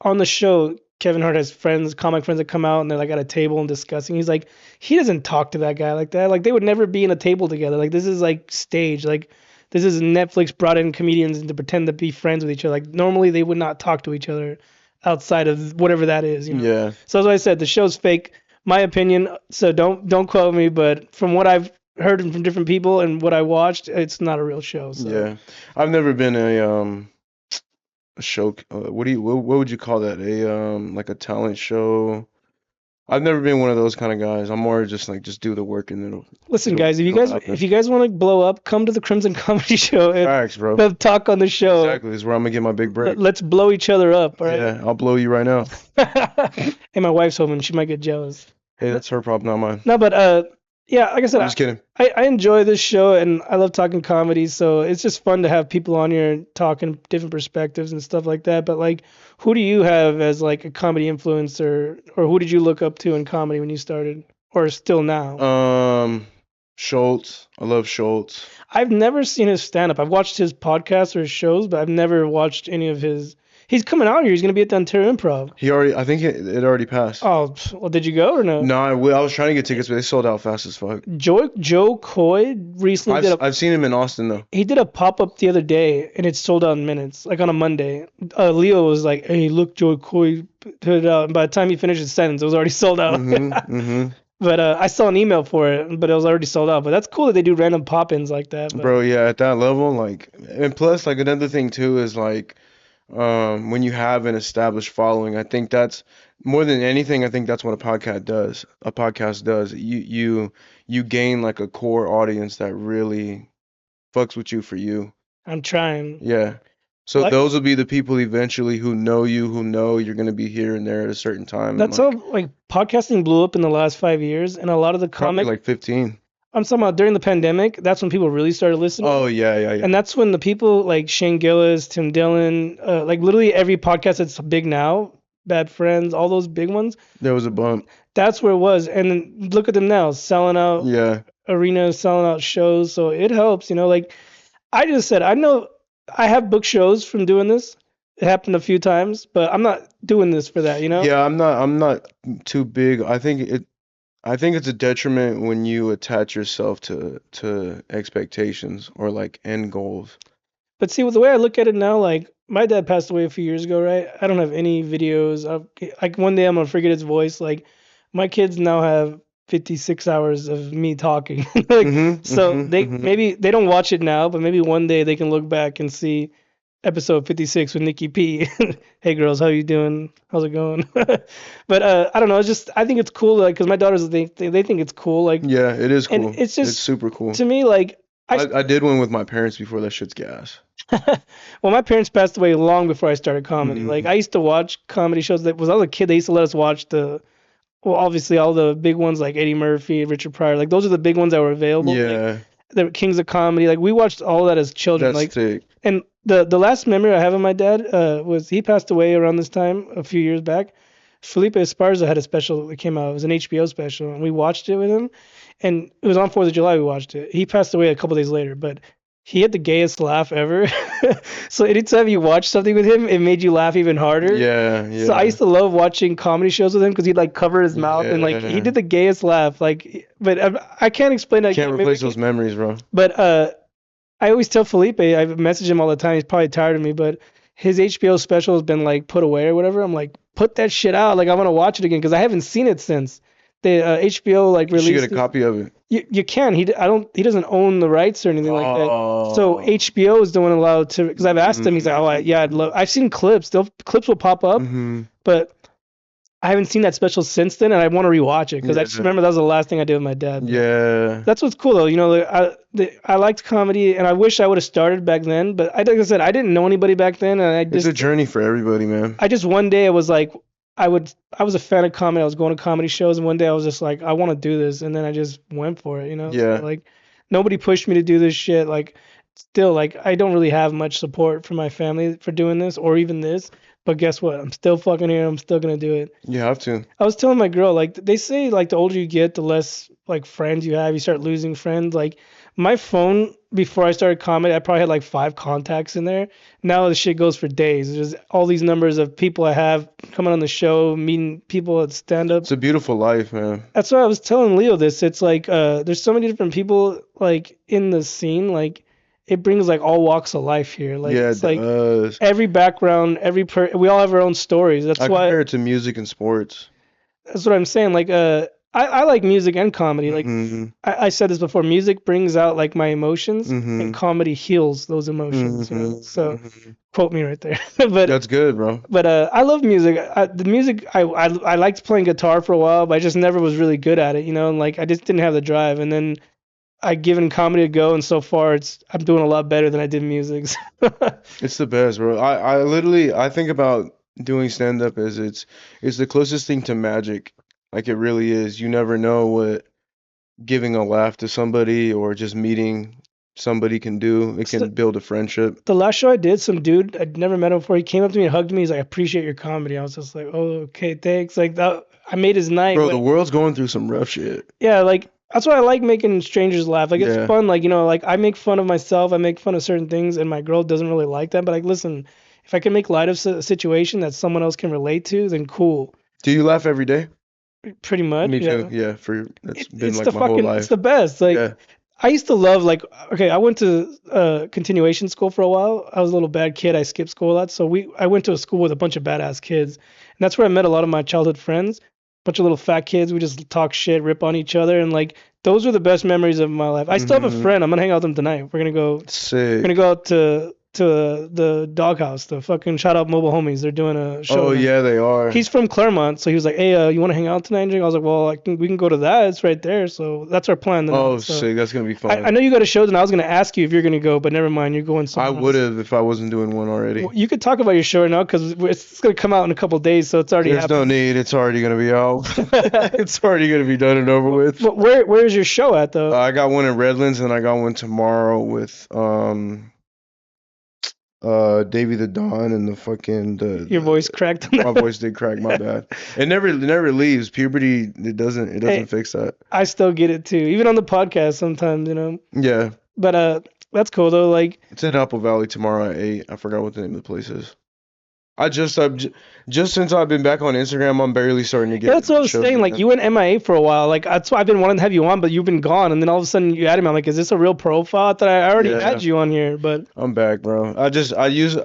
on the show, Kevin Hart has friends, comic friends that come out and they're like at a table and discussing. He's like, he doesn't talk to that guy like that. Like they would never be in a table together. Like this is like stage. Like this is Netflix brought in comedians to pretend to be friends with each other. Like normally they would not talk to each other outside of whatever that is. Yeah, So as I said, the show's fake. My opinion. So don't quote me, but from what I've heard from different people and what I watched, it's not a real show. So yeah. I've never been a show. What would you call that? Like a talent show. I've never been one of those kind of guys. I'm more just like just do the work and listen, guys, it'll happen. if you guys want to blow up, come to the Crimson Comedy Show and Facts, bro. the talk on the show. Exactly. This is where I'm gonna get my big break. Let's blow each other up, all right? Yeah, I'll blow you right now. And my wife's home and she might get jealous. Hey, that's her problem, not mine. No, but yeah, like I said, I'm just kidding. I enjoy this show and I love talking comedy, so it's just fun to have people on here talking different perspectives and stuff like that. But like, who do you have as like a comedy influencer, or who did you look up to in comedy when you started, or still now? Schultz. I love Schultz. I've never seen his stand up. I've watched his podcasts or his shows, but I've never watched any of his. He's coming out here. He's going to be at the Ontario Improv. I think it already passed. Oh, well, did you go or no? No, I was trying to get tickets, but they sold out fast as fuck. Joe Coy recently I've seen him in Austin though. he did a pop up the other day and it sold out in minutes, like on a Monday. Leo was like, "Hey, look, Joe Coy put it out." And by the time he finished his sentence, it was already sold out. But I saw an email for it, but it was already sold out. But that's cool that they do random pop-ins like that. But Bro, yeah, at that level, like, and plus, like, another thing too is like, when you have an established following, I think that's more than anything. I think that's what a podcast does. A podcast does. You gain like a core audience that really fucks with you for you. I'm trying. Yeah. So Like, those will be the people eventually who know you, who know you're gonna be here and there at a certain time. And that's like, how like podcasting blew up in the last 5 years, and a lot of the probably comic like 15. I'm talking about during the pandemic. That's when people really started listening. Oh yeah, yeah, yeah. And that's when the people like Shane Gillis, Tim Dillon, like literally every podcast that's big now, Bad Friends, all those big ones, There was a bump. that's where it was. And then look at them now, selling out Yeah. arenas, selling out shows. So it helps, like I just said, I know I have booked shows from doing this. It happened a few times, but I'm not doing this for that. Yeah, I'm not too big. I think I think it's a detriment when you attach yourself to expectations or like end goals. But see, with the way I look at it now, like my dad passed away a few years ago, right? I don't have any videos of like one day I'm gonna forget his voice. Like my kids now have 56 hours of me talking. Like so they Mm-hmm. maybe they don't watch it now, but maybe one day they can look back and see episode 56 with Nicky P. Hey girls, how you doing? How's it going? But I don't know. It's just I think it's cool, like, because my daughters they think it's cool, like, Yeah, it is and cool. it's It's just super cool. to me like I did one with my parents before. That shit's gas. well, my parents passed away long before I started comedy. Like Mm-hmm. I used to watch comedy shows. That was I was a kid. They used to let us watch well, obviously all the big ones like Eddie Murphy, Richard Pryor. Like those are the big ones that were available. Like Yeah, the Kings of Comedy. Like we watched all that as children. that's Like, thick. and the last memory I have of my dad was he passed away around this time a few years back. Felipe Esparza had a special that came out. It was an HBO special, and we watched it with him. And it was on 4th of July. We watched it. He passed away a couple days later, but he had the gayest laugh ever. So anytime you watch something with him, it made you laugh even harder. Yeah, So I yeah, used to love watching comedy shows with him because he'd like cover his mouth and like he yeah. did the gayest laugh. Like, but I can't explain that. Can't Maybe we replace can, those memories, bro. but I always tell Felipe, I message him all the time. He's probably tired of me, but his HBO special has been like put away or whatever. I'm like, put that shit out. Like I want to watch it again because I haven't seen it since the HBO like You should get a released it. copy of it. You can. I don't. He doesn't own the rights or anything like that. So Oh. HBO is the one allowed to. Because I've asked him. He's like, oh yeah, I'd love. I've seen clips. Clips will pop up, Mm-hmm. but I haven't seen that special since then, and I want to rewatch it because I just Yeah. remember that was the last thing I did with my dad. But Yeah. that's what's cool though. You know, like, I liked comedy, and I wish I would have started back then. But like I said, I didn't know anybody back then, and It's a journey for everybody, man. I just one day I was like, I was a fan of comedy. I was going to comedy shows, and one day I was just like, I want to do this, and then I just went for it. You know, so Yeah. like nobody pushed me to do this shit. Like still, like I don't really have much support from my family for doing this or even this. But guess what? I'm still fucking here. I'm still gonna do it. You have to. I was telling my girl, like they say, like the older you get, the less like friends you have. You start losing friends. Like my phone before I started comedy, I probably had like 5 contacts in there. Now the shit goes for days. There's all these numbers of people I have coming on the show, meeting people at stand up. It's a beautiful life, man. That's why I was telling Leo this. It's like there's so many different people like in the scene. Like it brings like all walks of life here. Like Yeah, it's it like does. every background, we all have our own stories. I compare it to music and sports. That's what I'm saying. Like, I like music and comedy. Like, Mm-hmm. I said this before. Music brings out like my emotions, Mm-hmm. and comedy heals those emotions. You know. So Mm-hmm. quote me right there. but That's good, bro. I love music. The music I liked playing guitar for a while, but I just never was really good at it. You know, and like I just didn't have the drive. And then I given comedy a go, and so far I'm doing a lot better than I did music. It's the best, bro. I literally I think about doing stand up as it's the closest thing to magic. Like it really is. You never know what giving a laugh to somebody or just meeting somebody can do. It So can build a friendship. the last show I did, some dude I'd never met him before. He came up to me and hugged me. He's like, "I appreciate your comedy." I was just like, "Oh, okay, thanks." Like that, I made his night. Bro, But the world's going through some rough shit. yeah, like that's why I like making strangers laugh. Like it's Yeah. fun. Like like I make fun of myself. I make fun of certain things, and my girl doesn't really like that. But like, listen, if I can make light of a situation that someone else can relate to, then cool. Do you laugh every day? Pretty much, Me too. yeah. Yeah, that's been It's like the my whole fucking it's the life. best. Like Yeah. I used to love like okay, I went to continuation school for a while. I was a little bad kid. I skipped school a lot. So I went to a school with a bunch of badass kids. And that's where I met a lot of my childhood friends. Bunch of little fat kids. We just talk shit, rip on each other, and like those were the best memories of my life. I still have a Hmm. friend. I'm gonna hang out with him tonight. We're gonna Sick. go out to the doghouse, the fucking shout out mobile homies. They're doing a show. Oh tonight. yeah, they are. He's from Claremont, so he was like, "Hey, you want to hang out tonight?" And I was like, "Well, we can go to that. It's right there." So that's our plan tonight. Oh, So sick. That's gonna be I fun. know you got a show, and I was gonna ask you if you're gonna go, but never mind. You're going I somewhere would else. have if I wasn't doing one already. Well, you could talk about your show right now because it's gonna come out in a couple of days, so it's already There's no happened. need. It's already gonna be out. It's already gonna be done and over with. But where is your show at though? I got one in Redlands and I got one tomorrow with Davy the Don and the fucking Your voice cracked on my that. voice did crack, my bad. It never leaves. Puberty it doesn't Hey, fix that. I still get it too, even on the podcast sometimes, you know. Yeah. But that's cool though. Like It's in Apple Valley tomorrow at 8. I forgot what the name of the place is. just since I've been back on Instagram, I'm barely starting to Yeah, get that's what I into was shows saying. Like again. you went MIA for a while. Like that's why I've been wanting to have you on, but you've been gone, and then all of a sudden you added me. I'm like, is this a real profile? I thought I already had Yeah, you on here, but I'm back, bro. I use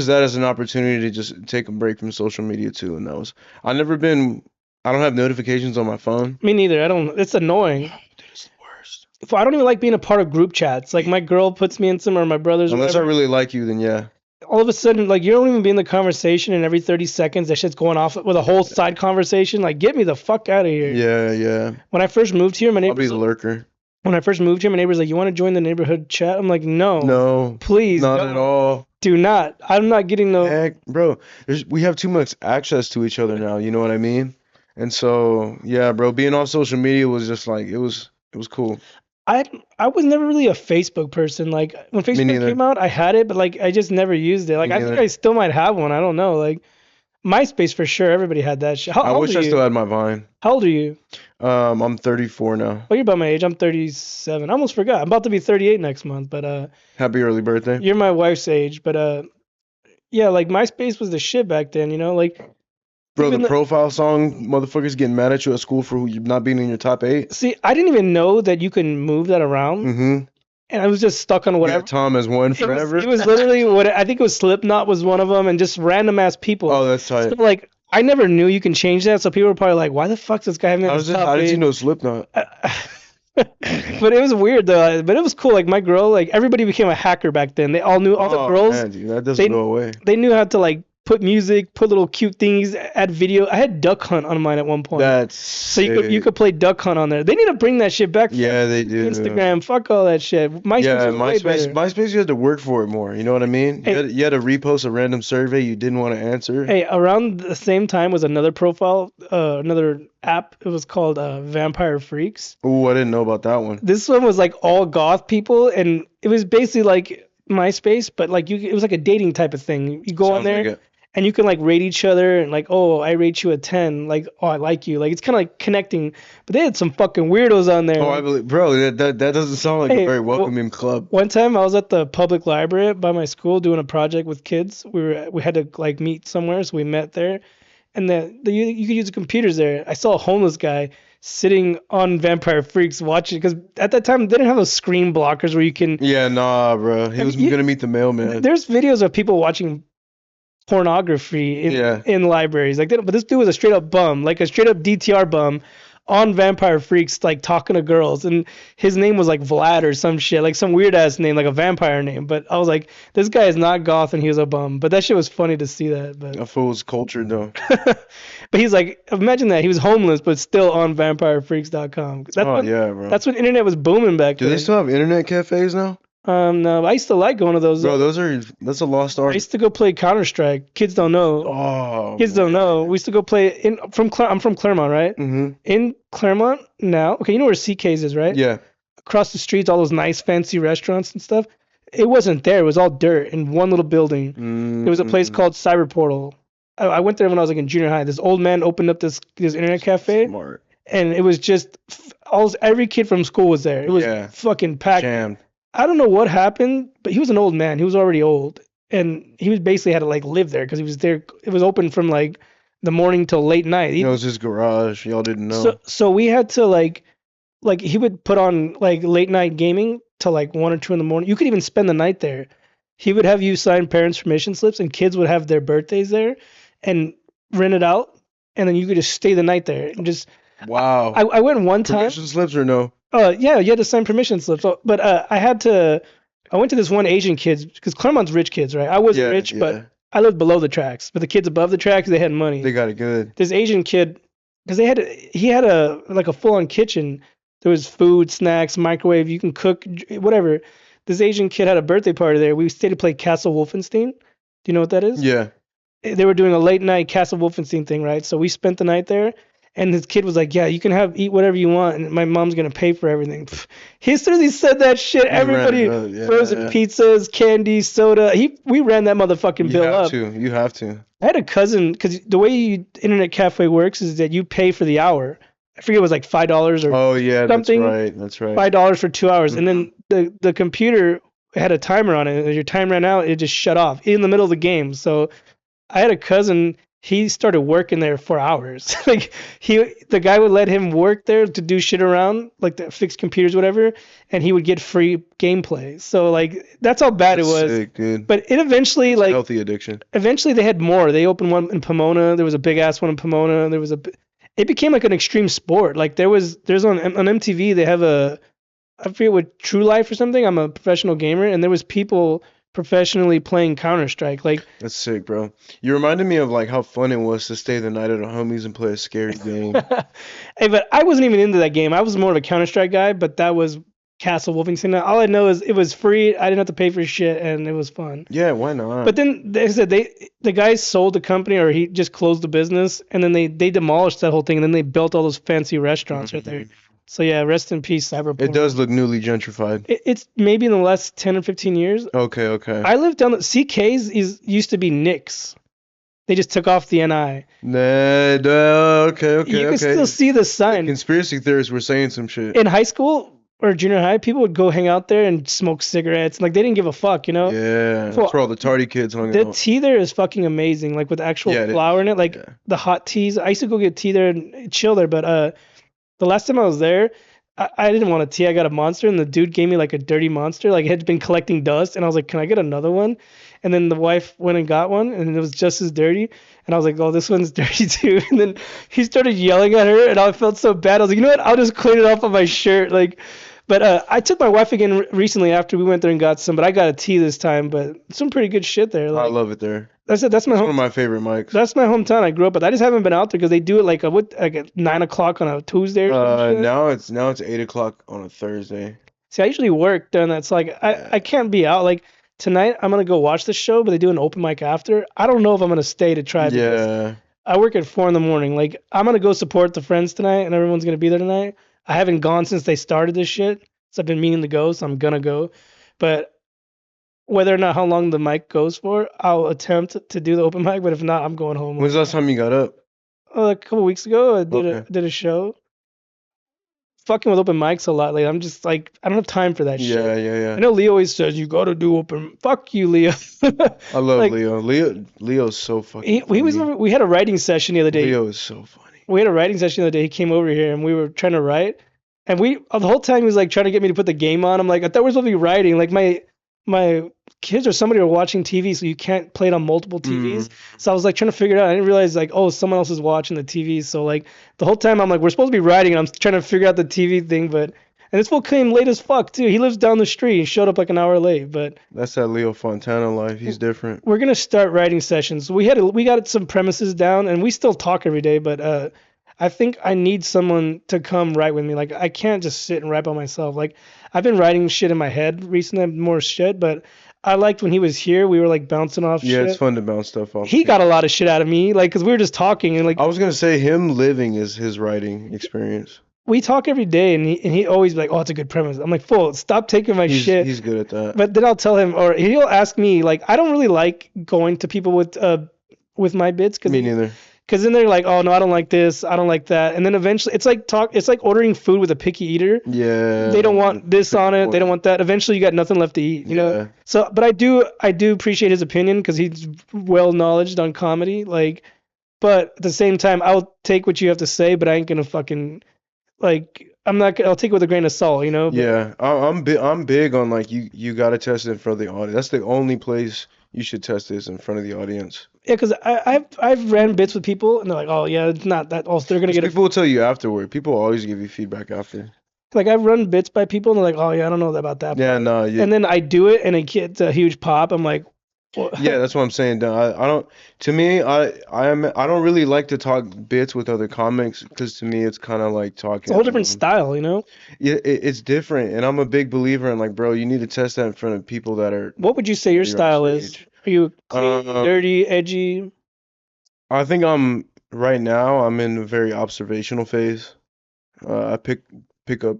that as an opportunity to just take a break from social media too, and that was I never been. I don't have notifications on my phone. me neither. I don't. It's annoying. Dude, it's the worst. If I don't even like being a part of group chats. Like my girl puts me in some, or my brothers, Unless I whatever. really like you, then yeah. All of a sudden, like you don't even be in the conversation, and every 30 seconds that shit's going off with a whole side conversation. Like, get me the fuck out of here. Yeah, yeah. When I first moved here, my I'll be neighbors the lurker. when I first moved here, my neighbor's like, "You want to join the neighborhood chat?" I'm like, "No, No, please not at don't. all. Do not. I'm not getting no." Heck, bro, we have too much access to each other now, you know what I mean? And so, yeah, bro, being on social media was just like it was cool. I I was never really a Facebook person. Like when Me Facebook neither. came out, I had it, but like I just never used it. Like Me I think I neither. still might have one. I don't know. Like MySpace for sure. Everybody had that shit. I How old are wish I still you? had my Vine. How old are you? I'm 34 now. Oh, you're about my age. I'm 37. I almost forgot. I'm about to be 38 next month. But Happy early birthday. you're my wife's age. But yeah, like MySpace was the shit back then. You know, like Bro, the even the, profile song, motherfuckers getting mad at you at school for you not being in your top 8. see, I didn't even know that you can move that around, Mm-hmm. and I was just stuck on You whatever. got Tom as one It forever. was literally what I think it was. Slipknot was one of them, and just random ass people. Oh, that's So tight. like, I never knew you can change that. So people were probably like, "Why the fuck does this guy have me in his How top did you eight?" know Slipknot? But it was weird though. But it was cool. Like my girl, like everybody became a hacker back then. They all knew all the Oh girls. man, dude, that doesn't They go away. they knew how to like put music, put little cute things, add video. I had Duck Hunt on mine at one point, That's so you sick. could play Duck Hunt on there. They need to bring that shit back. Fuck Yeah, they do. Instagram, fuck all that shit. MySpace Yeah, was way MySpace, better. MySpace, you had to work for it more. You know what I mean? Hey, You had to repost a random survey you didn't want to answer. hey, around the same time was another profile, another app. It was called Vampire Freaks. Oh, I didn't know about that one. This one was like all goth people, and it was basically like MySpace, but like it was like a dating type of thing. You go on Sounds like there, it. and you can like rate each other, and like, oh, I rate you a 10, like, oh, I like you. Like it's kind of like connecting. But they had some fucking weirdos on there. Oh, I Like, believe, bro, that doesn't sound like a hey, very welcoming club. one time I was at the public library by my school doing a project with kids. We had to like meet somewhere, so we met there, and you could use the computers there. I saw a homeless guy sitting on Vampire Freaks watching because at that time they didn't have those screen blockers where you can. Yeah, nah, bro. He I was mean, gonna meet the mailman. there's videos of people watching pornography Yeah. in libraries like that, but this dude was a straight up bum, like a straight up DTR bum on Vampire Freaks, like talking to girls, and his name was like Vlad or some shit, like some weird ass name, like a vampire name. But I was like, this guy is not goth, and he was a bum. But that shit was funny to see that. But That fool was cultured though. but he's like, imagine that he was homeless, but still on VampireFreaks.com. Oh yeah, bro. That's when internet was booming back Do they then. still have internet cafes now? No, I used to like going to those. Bro, that's a lost I art. used to go play Counter Strike. Kids don't know. Oh, Kids don't know. We used to go play I'm from Claremont, right? Mm-hmm. In Claremont now. Okay, you know where CK's is, right? Yeah. Across the streets, all those nice fancy restaurants and stuff. It wasn't there. It was all dirt in one little building. There was a place Mm, called Cyber Portal. I went there when I was like in junior high. This old man opened up this internet cafe, smart. and it was just every kid from school was there. It was Yeah. fucking packed. Jammed. I don't know what happened, but he was an old man. He was already old, and he was basically had to like live there because he was there. It was open from like the morning till late night. You know, it's his garage. Y'all didn't know. So we had to like he would put on like late night gaming till like 1 or 2 in the morning. You could even spend the night there. He would have you sign parents' permission slips, and kids would have their birthdays there, and rent it out, and then you could just stay the night there and just. Wow. I went one time. Permission slips or no? Yeah, you had to sign permission slips. But I had to. I went to this one Asian kids because Claremont's rich kids, right? I wasn't Yeah, rich, yeah. but I lived below the tracks. But the kids above the tracks, they had money. They got it good. This Asian kid, because he had a like a full on kitchen. There was food, snacks, microwave. You can cook, whatever. This Asian kid had a birthday party there. We stayed to play Castle Wolfenstein. Do you know what that is? Yeah. They were doing a late night Castle Wolfenstein thing, right? So we spent the night there, and this kid was like, "Yeah, you can eat whatever you want, and my mom's gonna pay for everything." Pff, as soon as he said that shit, everybody ran it up, yeah. frozen pizzas, candy, soda. We ran that motherfucking You bill have up. to. You have to. I had a cousin because the way internet cafe works is that you pay for the hour. I forget it was like $5 or Oh yeah, that's something. right. That's right. $5 for 2 hours, and then the computer had a timer on it. And as your time ran out, it just shut off in the middle of the game. So I had a cousin. He started working there for hours. Like the guy would let him work there to do shit around, like the fix computers, whatever, and he would get free gameplay. So like that's how bad it That's was. sick, dude. But it eventually It's a like healthy addiction. eventually they had more. They opened one in Pomona. There was a big ass one in Pomona. There was a. It became like an extreme sport. Like there's on MTV they have a, I forget what, True Life or something. I'm a professional gamer, and there was people professionally playing Counter Strike. Like, That's sick, bro. You reminded me of like how fun it was to stay the night at a homies and play a scary game. hey, but I wasn't even into that game. I was more of a Counter Strike guy, but that was Castle Wolfenstein. All I know is it was free. I didn't have to pay for shit, and it was fun. Yeah, why not? But then they said the guy sold the company, or he just closed the business, and then they demolished that whole thing, and then they built all those fancy restaurants right there. So yeah, rest in peace, Cyberpunk. It does look newly gentrified. It's maybe in the last 10 or 15 years. Okay, okay. I lived down the CK's used to be Nick's. They just took off the NI. Nah, okay, okay, You can okay. still see the sign. Conspiracy theorists were saying some shit. In high school or junior high, people would go hang out there and smoke cigarettes. Like they didn't give a fuck, you know? Yeah, So, that's where all the tardy kids hung the out. tea there is fucking amazing, like with actual Yeah, it flour in it, like yeah. the hot teas. I used to go get tea there and chill there, but the last time I was there, I didn't want a tea. I got a Monster, and the dude gave me like a dirty Monster. Like it had been collecting dust, and I was like, "Can I get another one?" And then the wife went and got one, and it was just as dirty. And I was like, "Oh, this one's dirty too." And then he started yelling at her, and I felt so bad. I was like, "You know what? I'll just clean it off on my shirt." Like, but I took my wife again recently after we went there and got some. But I got a tea this time. But some pretty good shit there. I Like, love it there. that's It's one of my favorite mics. That's my hometown. I grew up, but I just haven't been out there because they do it like at 9 o'clock on a Tuesday or some shit. Now it's 8 o'clock on a Thursday. See, I usually work during that. It's like Yeah. I can't be out. Like tonight, I'm gonna go watch the show, but they do an open mic after. I don't know if I'm gonna stay to try because Yeah, I work at 4 in the morning. Like I'm gonna go support the friends tonight, and everyone's gonna be there tonight. I haven't gone since they started this shit, so I've been meaning to go, so I'm gonna go. But whether or not how long the mic goes for, I'll attempt to do the open mic. But if not, I'm going home. when's the last time you got up? A couple weeks ago, I Okay. did a show. Fucking with open mics a lot. Like I'm just like I don't have time for that shit. Yeah, yeah, I yeah. know Leo always says you gotta do open. Fuck you, Leo. I love Like, Leo. Leo's so fucking we funny. we had a writing session the other day. Leo is so funny. We had a writing session the other day. He came over here and we were trying to write. And the whole time he was like trying to get me to put the game on. I'm like, I thought we were supposed to be writing. Like my kids or somebody are watching TV, so you can't play it on multiple TVs. So I was like trying to figure it out. I didn't realize like, oh, someone else is watching the TV. So like the whole time I'm like, we're supposed to be writing, and I'm trying to figure out the TV thing. But and this fool came late as fuck too. He lives down the street. He showed up like an hour late. But That's that Leo Fontana life. He's different. we're gonna start writing sessions. We got some premises down, and we still talk every day. But I think I need someone to come write with me. Like I can't just sit and write by myself. Like I've been writing shit in my head recently, more shit. But I liked when he was here. We were like bouncing off Yeah, shit. it's fun to bounce stuff off. He got a lot of shit out of me, like, cause we were just talking and like I was gonna say him living is his writing experience. we talk every day, and he always be like, oh, it's a good premise. I'm like, fool, stop taking my shit. He's good at that. But then I'll tell him, or he'll ask me, like, I don't really like going to people with my bits, cause Me neither. Because then they're like, oh no, I don't like this, I don't like that, and then eventually it's like ordering food with a picky eater. Yeah. They don't want this on it, they don't want that. Eventually, you got nothing left to eat, you know. Yeah. So, but I do appreciate his opinion because he's well knowledged on comedy. Like, but at the same time, I'll take what you have to say, but I ain't gonna fucking like. I'll take it with a grain of salt, you know. But, Yeah, I'm big on like you gotta test it in front of the audience. That's the only place you should test this in front of the audience. Yeah, because I've ran bits with people and they're like, oh yeah, it's not that. Also, they're gonna get People will tell you afterward. People always give you feedback after. like I've run bits by people and they're like, oh yeah, I don't know about that. Yeah, no, yeah, And then I do it and it gets a huge pop. I'm like, what? yeah, that's what I'm saying. Don. I don't. To me, I don't really like to talk bits with other comics because to me it's kind of like talking. It's a whole different style, you know. Yeah, it's different, and I'm a big believer in like, bro, you need to test that in front of people that are. What would you say your You're on style is? stage. Are you clean, Uh, dirty, edgy? I think right now. I'm in a very observational phase. I pick up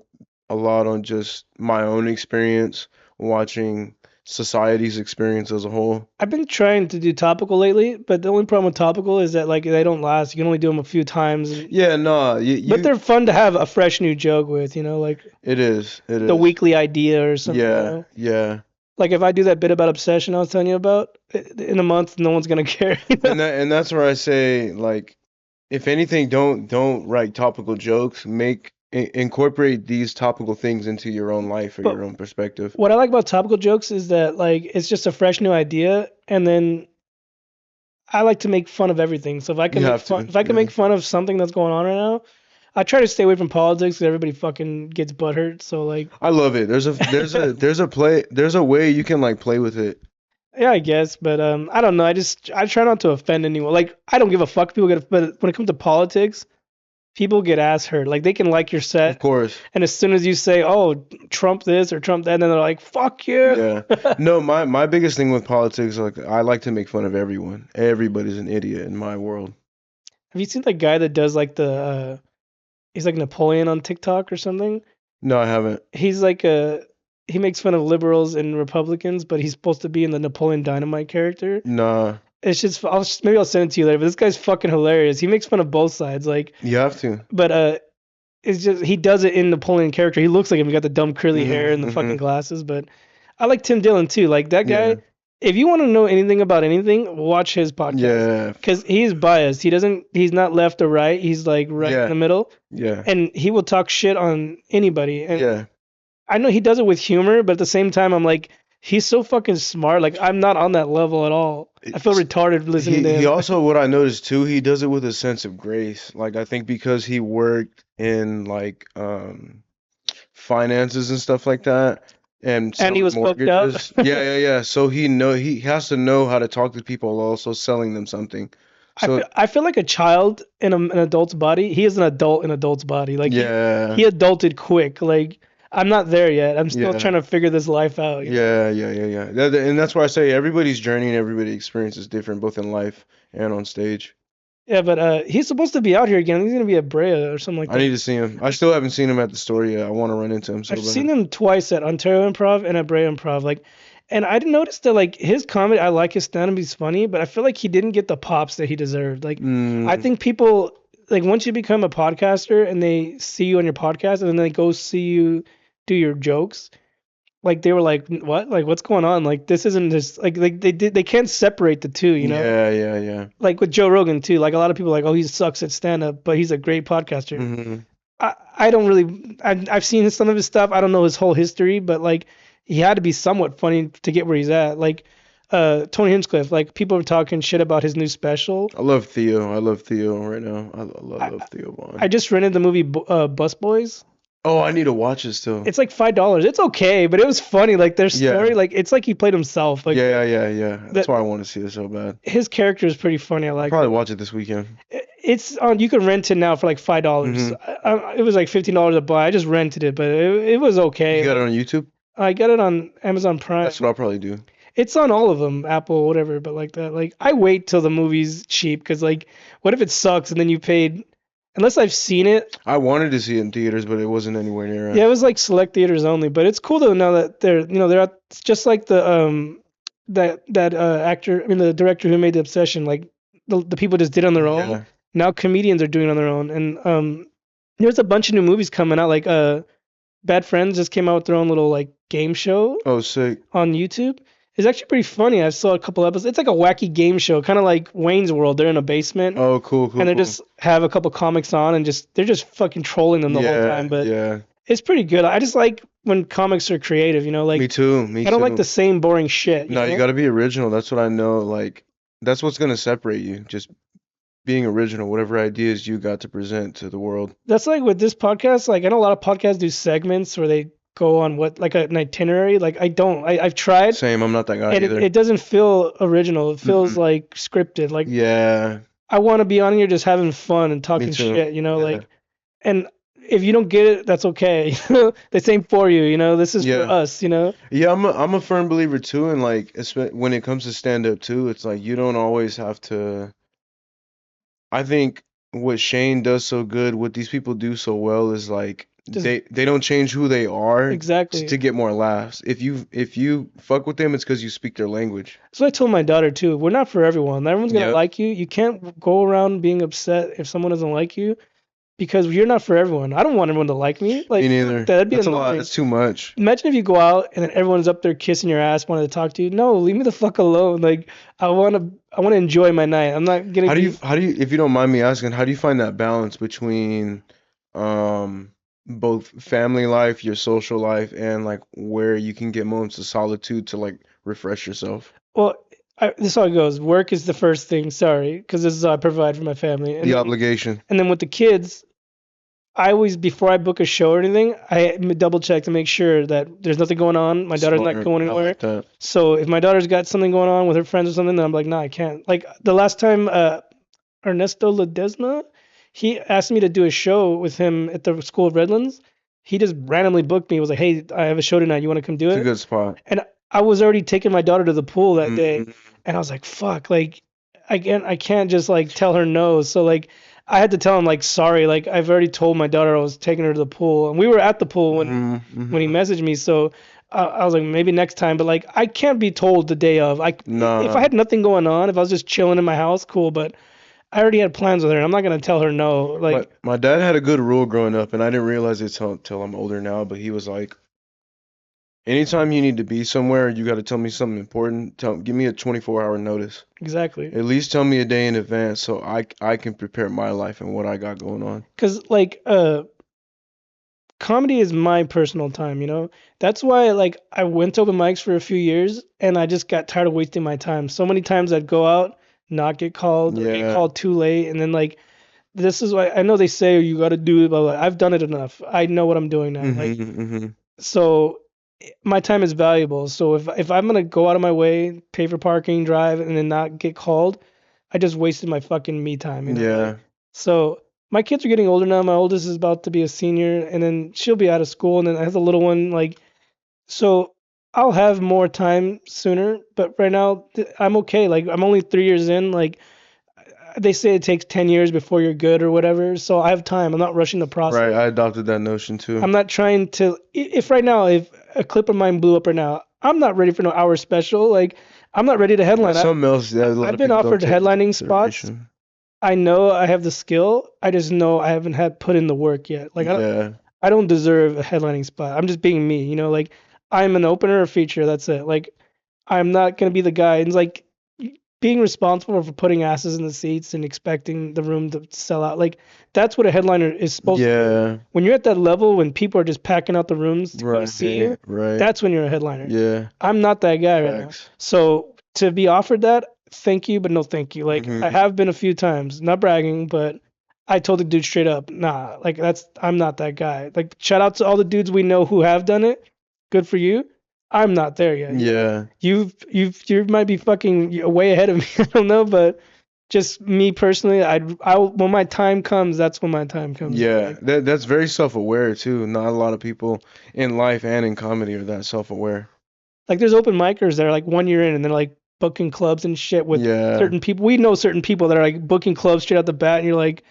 a lot on just my own experience, watching society's experience as a whole. I've been trying to do topical lately, but the only problem with topical is that like they don't last. You can only do them a few times. Yeah, no, But they're fun to have a fresh new joke with, you know, like it is the weekly idea or something. You Yeah, know? yeah. Like if I do that bit about obsession I was telling you about, in a month, no one's gonna care. And that's where I say, like, if anything, don't write topical jokes. Incorporate these topical things into your own life or But your own perspective. what I like about topical jokes is that like it's just a fresh new idea, and then I like to make fun of everything. So You have to. if I can Yeah. make fun of something that's going on right now, I try to stay away from politics because everybody fucking gets butthurt. So like, I love it. There's a way you can like play with it. yeah, I guess, but I don't know. I try not to offend anyone. Like I don't give a fuck if people get, but when it comes to politics, people get ass hurt. Like they can like your Of set, course. and as soon as you say, "Oh, Trump this or Trump that," then they're like, "Fuck you." Yeah. No, my biggest thing with politics, like I like to make fun of everyone. Everybody's an idiot in my world. Have you seen that guy that does like the he's like Napoleon on TikTok or something? No, I haven't. He's like a he makes fun of liberals and Republicans, but he's supposed to be in the Napoleon Dynamite character. Nah, It's just maybe I'll send it to you later. But this guy's fucking hilarious. He makes fun of both sides, like, you have to. but it's just he does it in Napoleon character. He looks like him. He got the dumb curly hair and the fucking Hmm. glasses. But I like Tim Dillon too. Like that guy. Yeah. If you want to know anything about anything, watch his podcast Yeah. because he's biased. He doesn't. He's not left or right. He's like right in Yeah. the middle, Yeah. and he will talk shit on anybody. And Yeah. I know he does it with humor, but at the same time, I'm like, he's so fucking smart. Like I'm not on that level at all. I feel It's- retarded listening to he him. also, what I noticed too, he does it with a sense of grace. Like I think because he worked in like finances and stuff like that and And he selling was coked up. mortgages. Yeah. So he has to know how to talk to people while also selling them something. So I feel like a child in an adult's body. He is an adult in an adult's body. Like yeah. he adulted quick. Like I'm not there yet. I'm still Yeah. trying to figure this life out. Yeah. And that's why I say everybody's journey and everybody's experience is different, both in life and on stage. Yeah, but he's supposed to be out here again. He's gonna be at Brea or something like I need that. to see him. I still haven't seen him at the store yet. I want to run into him so I've bad. seen him twice at Ontario Improv and at Brea Improv. Like, and I didn't notice that like his comedy. I like his stand-up. He's funny, but I feel like he didn't get the pops that he deserved. Like, I Mm, think people like once you become a podcaster and they see you on your podcast and then they go see you do your jokes, like they were like, what? Like, what's going on? Like, this isn't just like they can't separate the two. You know, yeah. like with Joe Rogan too. Like a lot of people are like, oh, he sucks at stand-up, but he's a great podcaster. Hmm. I don't really I've seen some of his stuff. I don't know his whole history, but like he had to be somewhat funny to get where he's at. Like Tony Hinchcliffe, like people were talking shit about his new special. I love Theo. I love Theo right now. I love, I, love Theo I Vaughn. just rented the movie Bus Boys. Oh, I need to watch it still. It's like $5. It's okay, but it was funny. Like their Yeah. story, like it's like he played himself. Like Yeah. That's that why I want to see it so bad. his character is pretty funny. I I'll like probably it. watch it this weekend. It's on. You can rent it now for like $5. Hmm. It was like $15 a buy. I just rented it, but it was okay. You got it on YouTube? I got it on Amazon Prime. That's what I'll probably do. It's on all of them, Apple, whatever, but like that. Like I wait till the movie's cheap because like, what if it sucks and then you paid? Unless I've seen it. I wanted to see it in theaters, but it wasn't anywhere near Yeah, it. it was like select theaters only. But it's cool though now that they're out, it's just like the that actor, I mean the director who made the Obsession. Like the people just did it on their own. Yeah. Now comedians are doing it on their own, and there's a bunch of new movies coming out. Like Bad Friends just came out with their own little like game show Oh, sick. on YouTube. It's actually pretty funny. I saw a couple episodes. It's like a wacky game show, kind of like Wayne's World. They're in a basement Oh, cool. and they Cool. just have a couple comics on and they're just fucking trolling them the whole time. But Yeah. it's pretty good. I just like when comics are creative, you know, like Me too. Me I don't like too. the same boring shit. No, you know? got to be original. That's what I know. Like, that's what's gonna separate you. Just being original. Whatever ideas you got to present to the world. That's like with this podcast. Like I know a lot of podcasts do segments where they go on what like an itinerary. Like I don't. I've tried Same. I'm not that guy and either. it doesn't feel original. It feels Mm-mm. like scripted. Like Yeah. I want to be on here just having fun and Me talking too. shit, you know, Yeah. like, and if you don't get it, that's okay. This ain't for you, you know, this is for Yeah. us, you know. Yeah. I'm a firm believer too, and like, when it comes to stand up too, it's like you don't always have to. I think what Shane does so good, what these people do so well, is like Just they don't change who they are exactly. to get more laughs. If you fuck with them, it's because you speak their language. So I told my daughter too, we're not for everyone. Not everyone's gonna Yep. like you. You can't go around being upset if someone doesn't like you because you're not for everyone. I don't want everyone to like me. Me Like fuck neither. that. That'd be That's a lot. annoying. That's too much. Imagine if you go out and then everyone's up there kissing your ass, wanting to talk to you. No, leave me the fuck alone. Like I wanna enjoy my night. I'm not gonna be. How do you, if you don't mind me asking, how do you find that balance between um both family life, your social life, and like where you can get moments of solitude to like refresh yourself? Well, this is how it goes. Work is the first thing. Sorry, because this is how I provide for my family, The obligation. and then with the kids, I always before I book a show or anything, I double check to make sure that there's nothing going on. My daughter's not Smart. going I anywhere. like that. So if my daughter's got something going on with her friends or something, then I'm like, nah, I can't. Like the last time, Ernesto Ledesma, he asked me to do a show with him at the School of Redlands. He just randomly booked me. He was like, hey, I have a show tonight. You want to come do It's a it? good spot. And I was already taking my daughter to the pool that day, Mm, and I was like, fuck, like I can't just like tell her no. So like I had to tell him like sorry, like I've already told my daughter I was taking her to the pool, and we were at the pool mhm, when he mhm. messaged me. So I was like maybe next time, but like I can't be told the day of. If I Nah, had nothing going on, if I was just chilling in my house, cool. But I already had plans with her, and I'm not gonna tell her no. my Like my dad had a good rule growing up, and I didn't realize it till I'm older now. But he was like, anytime you need to be somewhere, you got to tell me something important. Give me a 24-hour notice. exactly, At least tell me a day in advance so I can prepare my life and what I got going on. because like comedy is my personal time, you know? That's why like I went to open mics for a few years and I just got tired of wasting my time. So many times I'd go out, not get called or get Yeah. called too late and then like this is why I know they say you got to do it, blah, blah. I've done it enough. I know what I'm doing now. Like Mhm. Mhm. so my time is valuable. So if I'm gonna go out of my way, pay for parking, drive, and then not get called, I just wasted my fucking me time, you know? Like Yeah. so my kids are getting older now. My oldest is about to be a senior, and then she'll be out of school, and then I have the little one. Like so, I'll have more time sooner. But right now, I'm okay. Like I'm only 3 years in. Like they say it takes 10 years before you're good or whatever. So I have time. I'm not rushing the Right. process. I adopted that notion too. I'm not trying to. If right now, if a clip of mine blew up right now, I'm not ready for no hour special. Like I'm not ready to headline. That's something else that a lot I've of been people don't offered take into headlining spots. consideration. I know I have the skill. I just know I haven't had put in the work yet. Like Yeah. I don't deserve a headlining spot. I'm just being me, you know, like I'm an opener or feature, that's it. Like I'm not gonna be the guy. And it's like being responsible for putting asses in the seats and expecting the room to sell out. Like that's what a headliner is supposed to do. Yeah. When you're at that level when people are just packing out the rooms to come see Right. you, Right. that's when you're a headliner. Yeah. I'm not that guy right now. Facts. So to be offered that, thank you, but no thank you. Like I Mhm. have been a few times, not bragging, but I told the dude straight up, nah, like I'm not that guy. Like shout out to all the dudes we know who have done it. Good for you. I'm not there yet. You know, Yeah. you might be fucking way ahead of me. I don't know, but just me personally, I when my time comes, that's when my time comes. You know, Yeah. like That's very self-aware too. Not a lot of people in life and in comedy are that self-aware. there's open micers that are like 1 year in and they're like booking clubs and shit with Yeah. certain people. We know certain people that are like booking clubs straight out the bat, and you're like,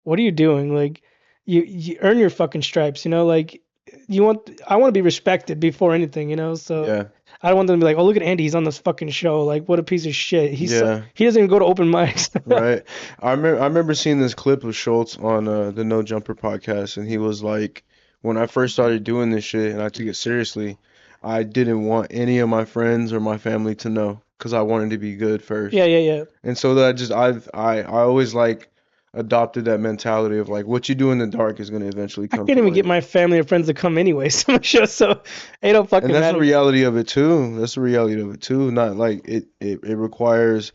what are you doing? Like, you earn your fucking stripes, you know? Like, I want to be respected before anything, you know? So Yeah. I don't want them to be like, oh, look at Andy, he's on this fucking show. Like, what a piece of shit. Yeah. He doesn't even go to open mics. Right. I remember seeing this clip of Schultz on the No Jumper podcast, and he was like, when I first started doing this shit and I took it seriously, I didn't want any of my friends or my family to know because I wanted to be good Yeah, first. yeah, yeah. And so that just I always like adopted that mentality of like what you do in the dark is gonna eventually I come can't to even get light. my family or friends to come anyways to my show, so it don't And fucking that's the matter. reality of it too. That's the reality of it too. Not like it requires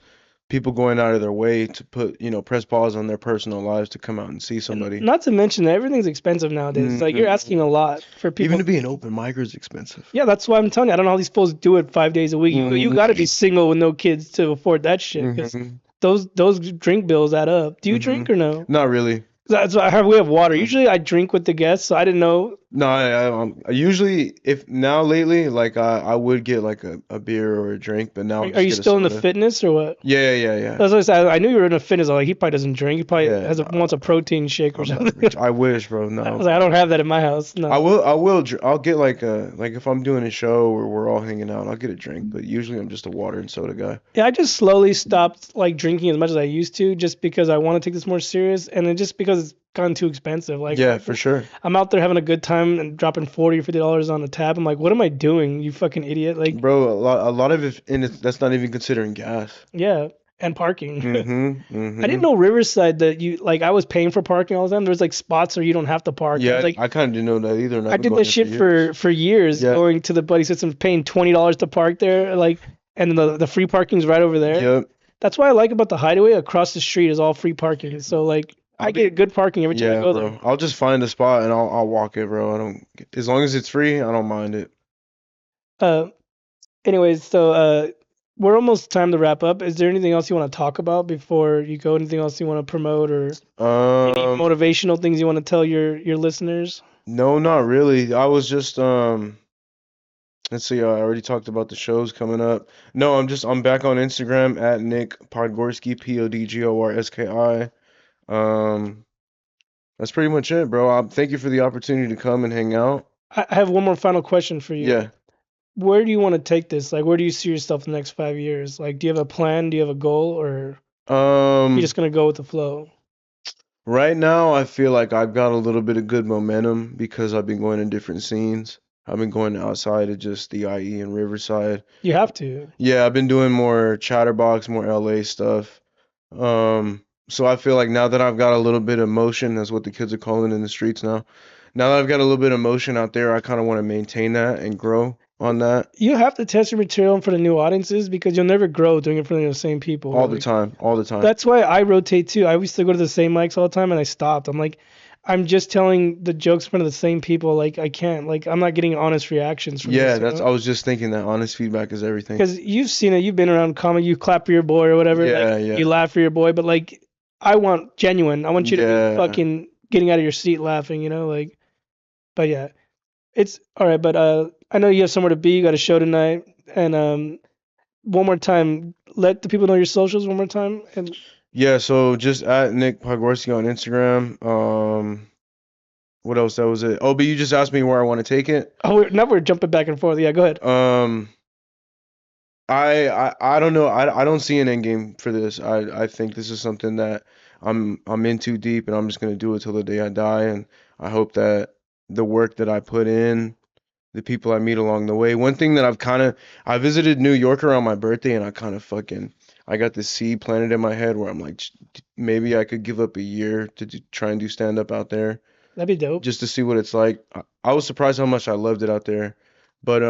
people going out of their way to put, press pause on their personal lives to come out and see And somebody. not to mention that everything's expensive nowadays. Like, you're Mhm. asking a lot for Even people. to be an open micer is expensive. Yeah, that's why I'm telling you. I don't know how these fools do it 5 days a week. You got to Hmm. be single with no kids to afford that shit, because Hmm. those drink bills add up. Do you Hmm. drink or no? Not really. That's why we have water. No. Usually I drink with the guests, so I didn't know. No, I usually if now lately like I would get like a beer or a drink, but now I'll Are just you get a still in the soda. fitness or what? Yeah, yeah, yeah, That's what I said. I knew you were in a fitness. I was like, he probably doesn't drink. He probably yeah. wants a protein shake or I'm not something. rich. I wish, bro. I No, was like, I don't have that in my house. I No. will. I'll get like if I'm doing a show where we're all hanging out, I'll get a drink. But usually I'm just a water and soda guy. Yeah, I just slowly stopped like drinking as much as I used to, just because I want to take this more serious, and then just because gotten too expensive. Like Yeah, for sure. I'm out there having a good time and dropping $40 or $50 on a tab. I'm like, what am I doing? You fucking idiot! Like, Bro, a lot of it, and that's not even considering gas. yeah, and parking. Mm-hmm. I didn't Mm-hmm. know Riverside that you like. I was paying for parking all the time. There's like spots where you don't have to park. I was Yeah, like, I kind of didn't know that either, and I I've been did going that there for shit years. for years, Yeah. going to the buddy system, paying $20 to park there, like, and the free parking's right over there. Yep. That's what I like about the Hideaway. Across the street is all free parking, so like I I'll be. get good parking every time I Yeah, go there. bro. I'll just find a spot and I'll walk it, bro. I don't. As long as it's free, I don't mind it. Uh, anyways, so we're almost time to wrap up. Is there anything else you want to talk about before you go? Anything else you want to promote or any Um, motivational things you want to tell your listeners? no, not really. I was just let's see. I already talked about the shows coming up. No, I'm back on Instagram at Nick Podgorski, Podgorski. Um, that's pretty much it, bro. Thank you for the opportunity to come and hang out. I have one more final question for you. Yeah. Where do you want to take this? Like, where do you see yourself in the next 5 years? Like, do you have a plan? Do you have a goal, or you Um, just gonna go with the flow? right now I feel like I've got a little bit of good momentum because I've been going to different scenes. I've been going outside of just the IE and Riverside. You have to. Yeah, I've been doing more Chatterbox, more LA stuff. So I feel like now that I've got a little bit of motion, that's what the kids are calling in the streets now. Now that I've got a little bit of motion out there, I kind of want to maintain that and grow on that You have to test your material in front of new audiences because you'll never grow doing it in front of the same people. all the Like, time, all the time. that's why I rotate too. I used to go to the same mics all the time, and I stopped. I'm like, I'm just telling the jokes in front of the same people. Like, I can't. Like, I'm not getting honest reactions from Yeah, this. that's I was just thinking that honest feedback is everything. Because you've seen it. You've been around comedy. You clap for your boy or whatever. Yeah, Like, yeah. you laugh for your boy. But like, I want genuine. I want you to be Yeah. fucking getting out of your seat laughing. You know, like. But yeah, it's all right. But I know you have somewhere to be. You got a show tonight, and one more time, let the people know your socials one more time. And Yeah, so just at Nick Podgorski on Instagram. What else? That was it. Oh, but you just asked me where I want to take it. oh, now we're jumping back and forth. Yeah, go ahead. Um, I don't know. I don't see an end game for this. I think this is something that I'm in too deep, and I'm just gonna do it till the day I die. And I hope that the work that I put in, the people I meet along the way. One thing that I visited New York around my birthday, and I got this seed planted in my head where I'm like, maybe I could give up a year to try and do stand up out there That'd be dope. just to see what it's like. I was surprised how much I loved it out there, but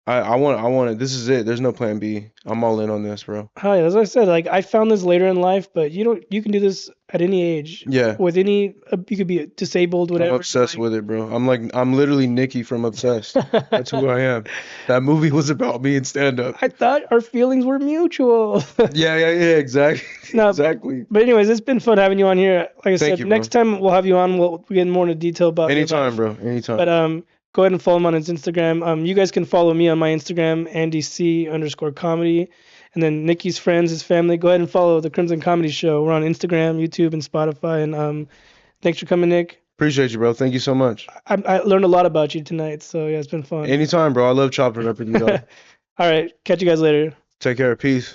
I want it. This is it. There's no plan B. I'm all in on this, bro. Hi, as I said, like I found this later in life, but you can do this at any age Yeah, with any. You could be disabled, I'm whatever. obsessed with it, bro. I'm literally Nicky from Obsessed. That's who I am. That movie was about me and stand up. I thought our feelings were mutual. Yeah, exactly. No, Exactly. but anyways, it's been fun having you on here. Like I Thank said, you, bro. next time we'll have you on. We'll get more into detail about your Anytime, life. bro. Anytime. But go ahead and follow him on his Instagram. You guys can follow me on my Instagram, AndyC_comedy. And then Nikki's friends, his family. Go ahead and follow the Crimson Comedy Show. We're on Instagram, YouTube, and Spotify. And thanks for coming, Nick. Appreciate you, bro. Thank you so much. I learned a lot about you tonight, so yeah, it's been fun. Anytime, bro. I love chopping it up with you, dog. All right, catch you guys later. Take care. Peace.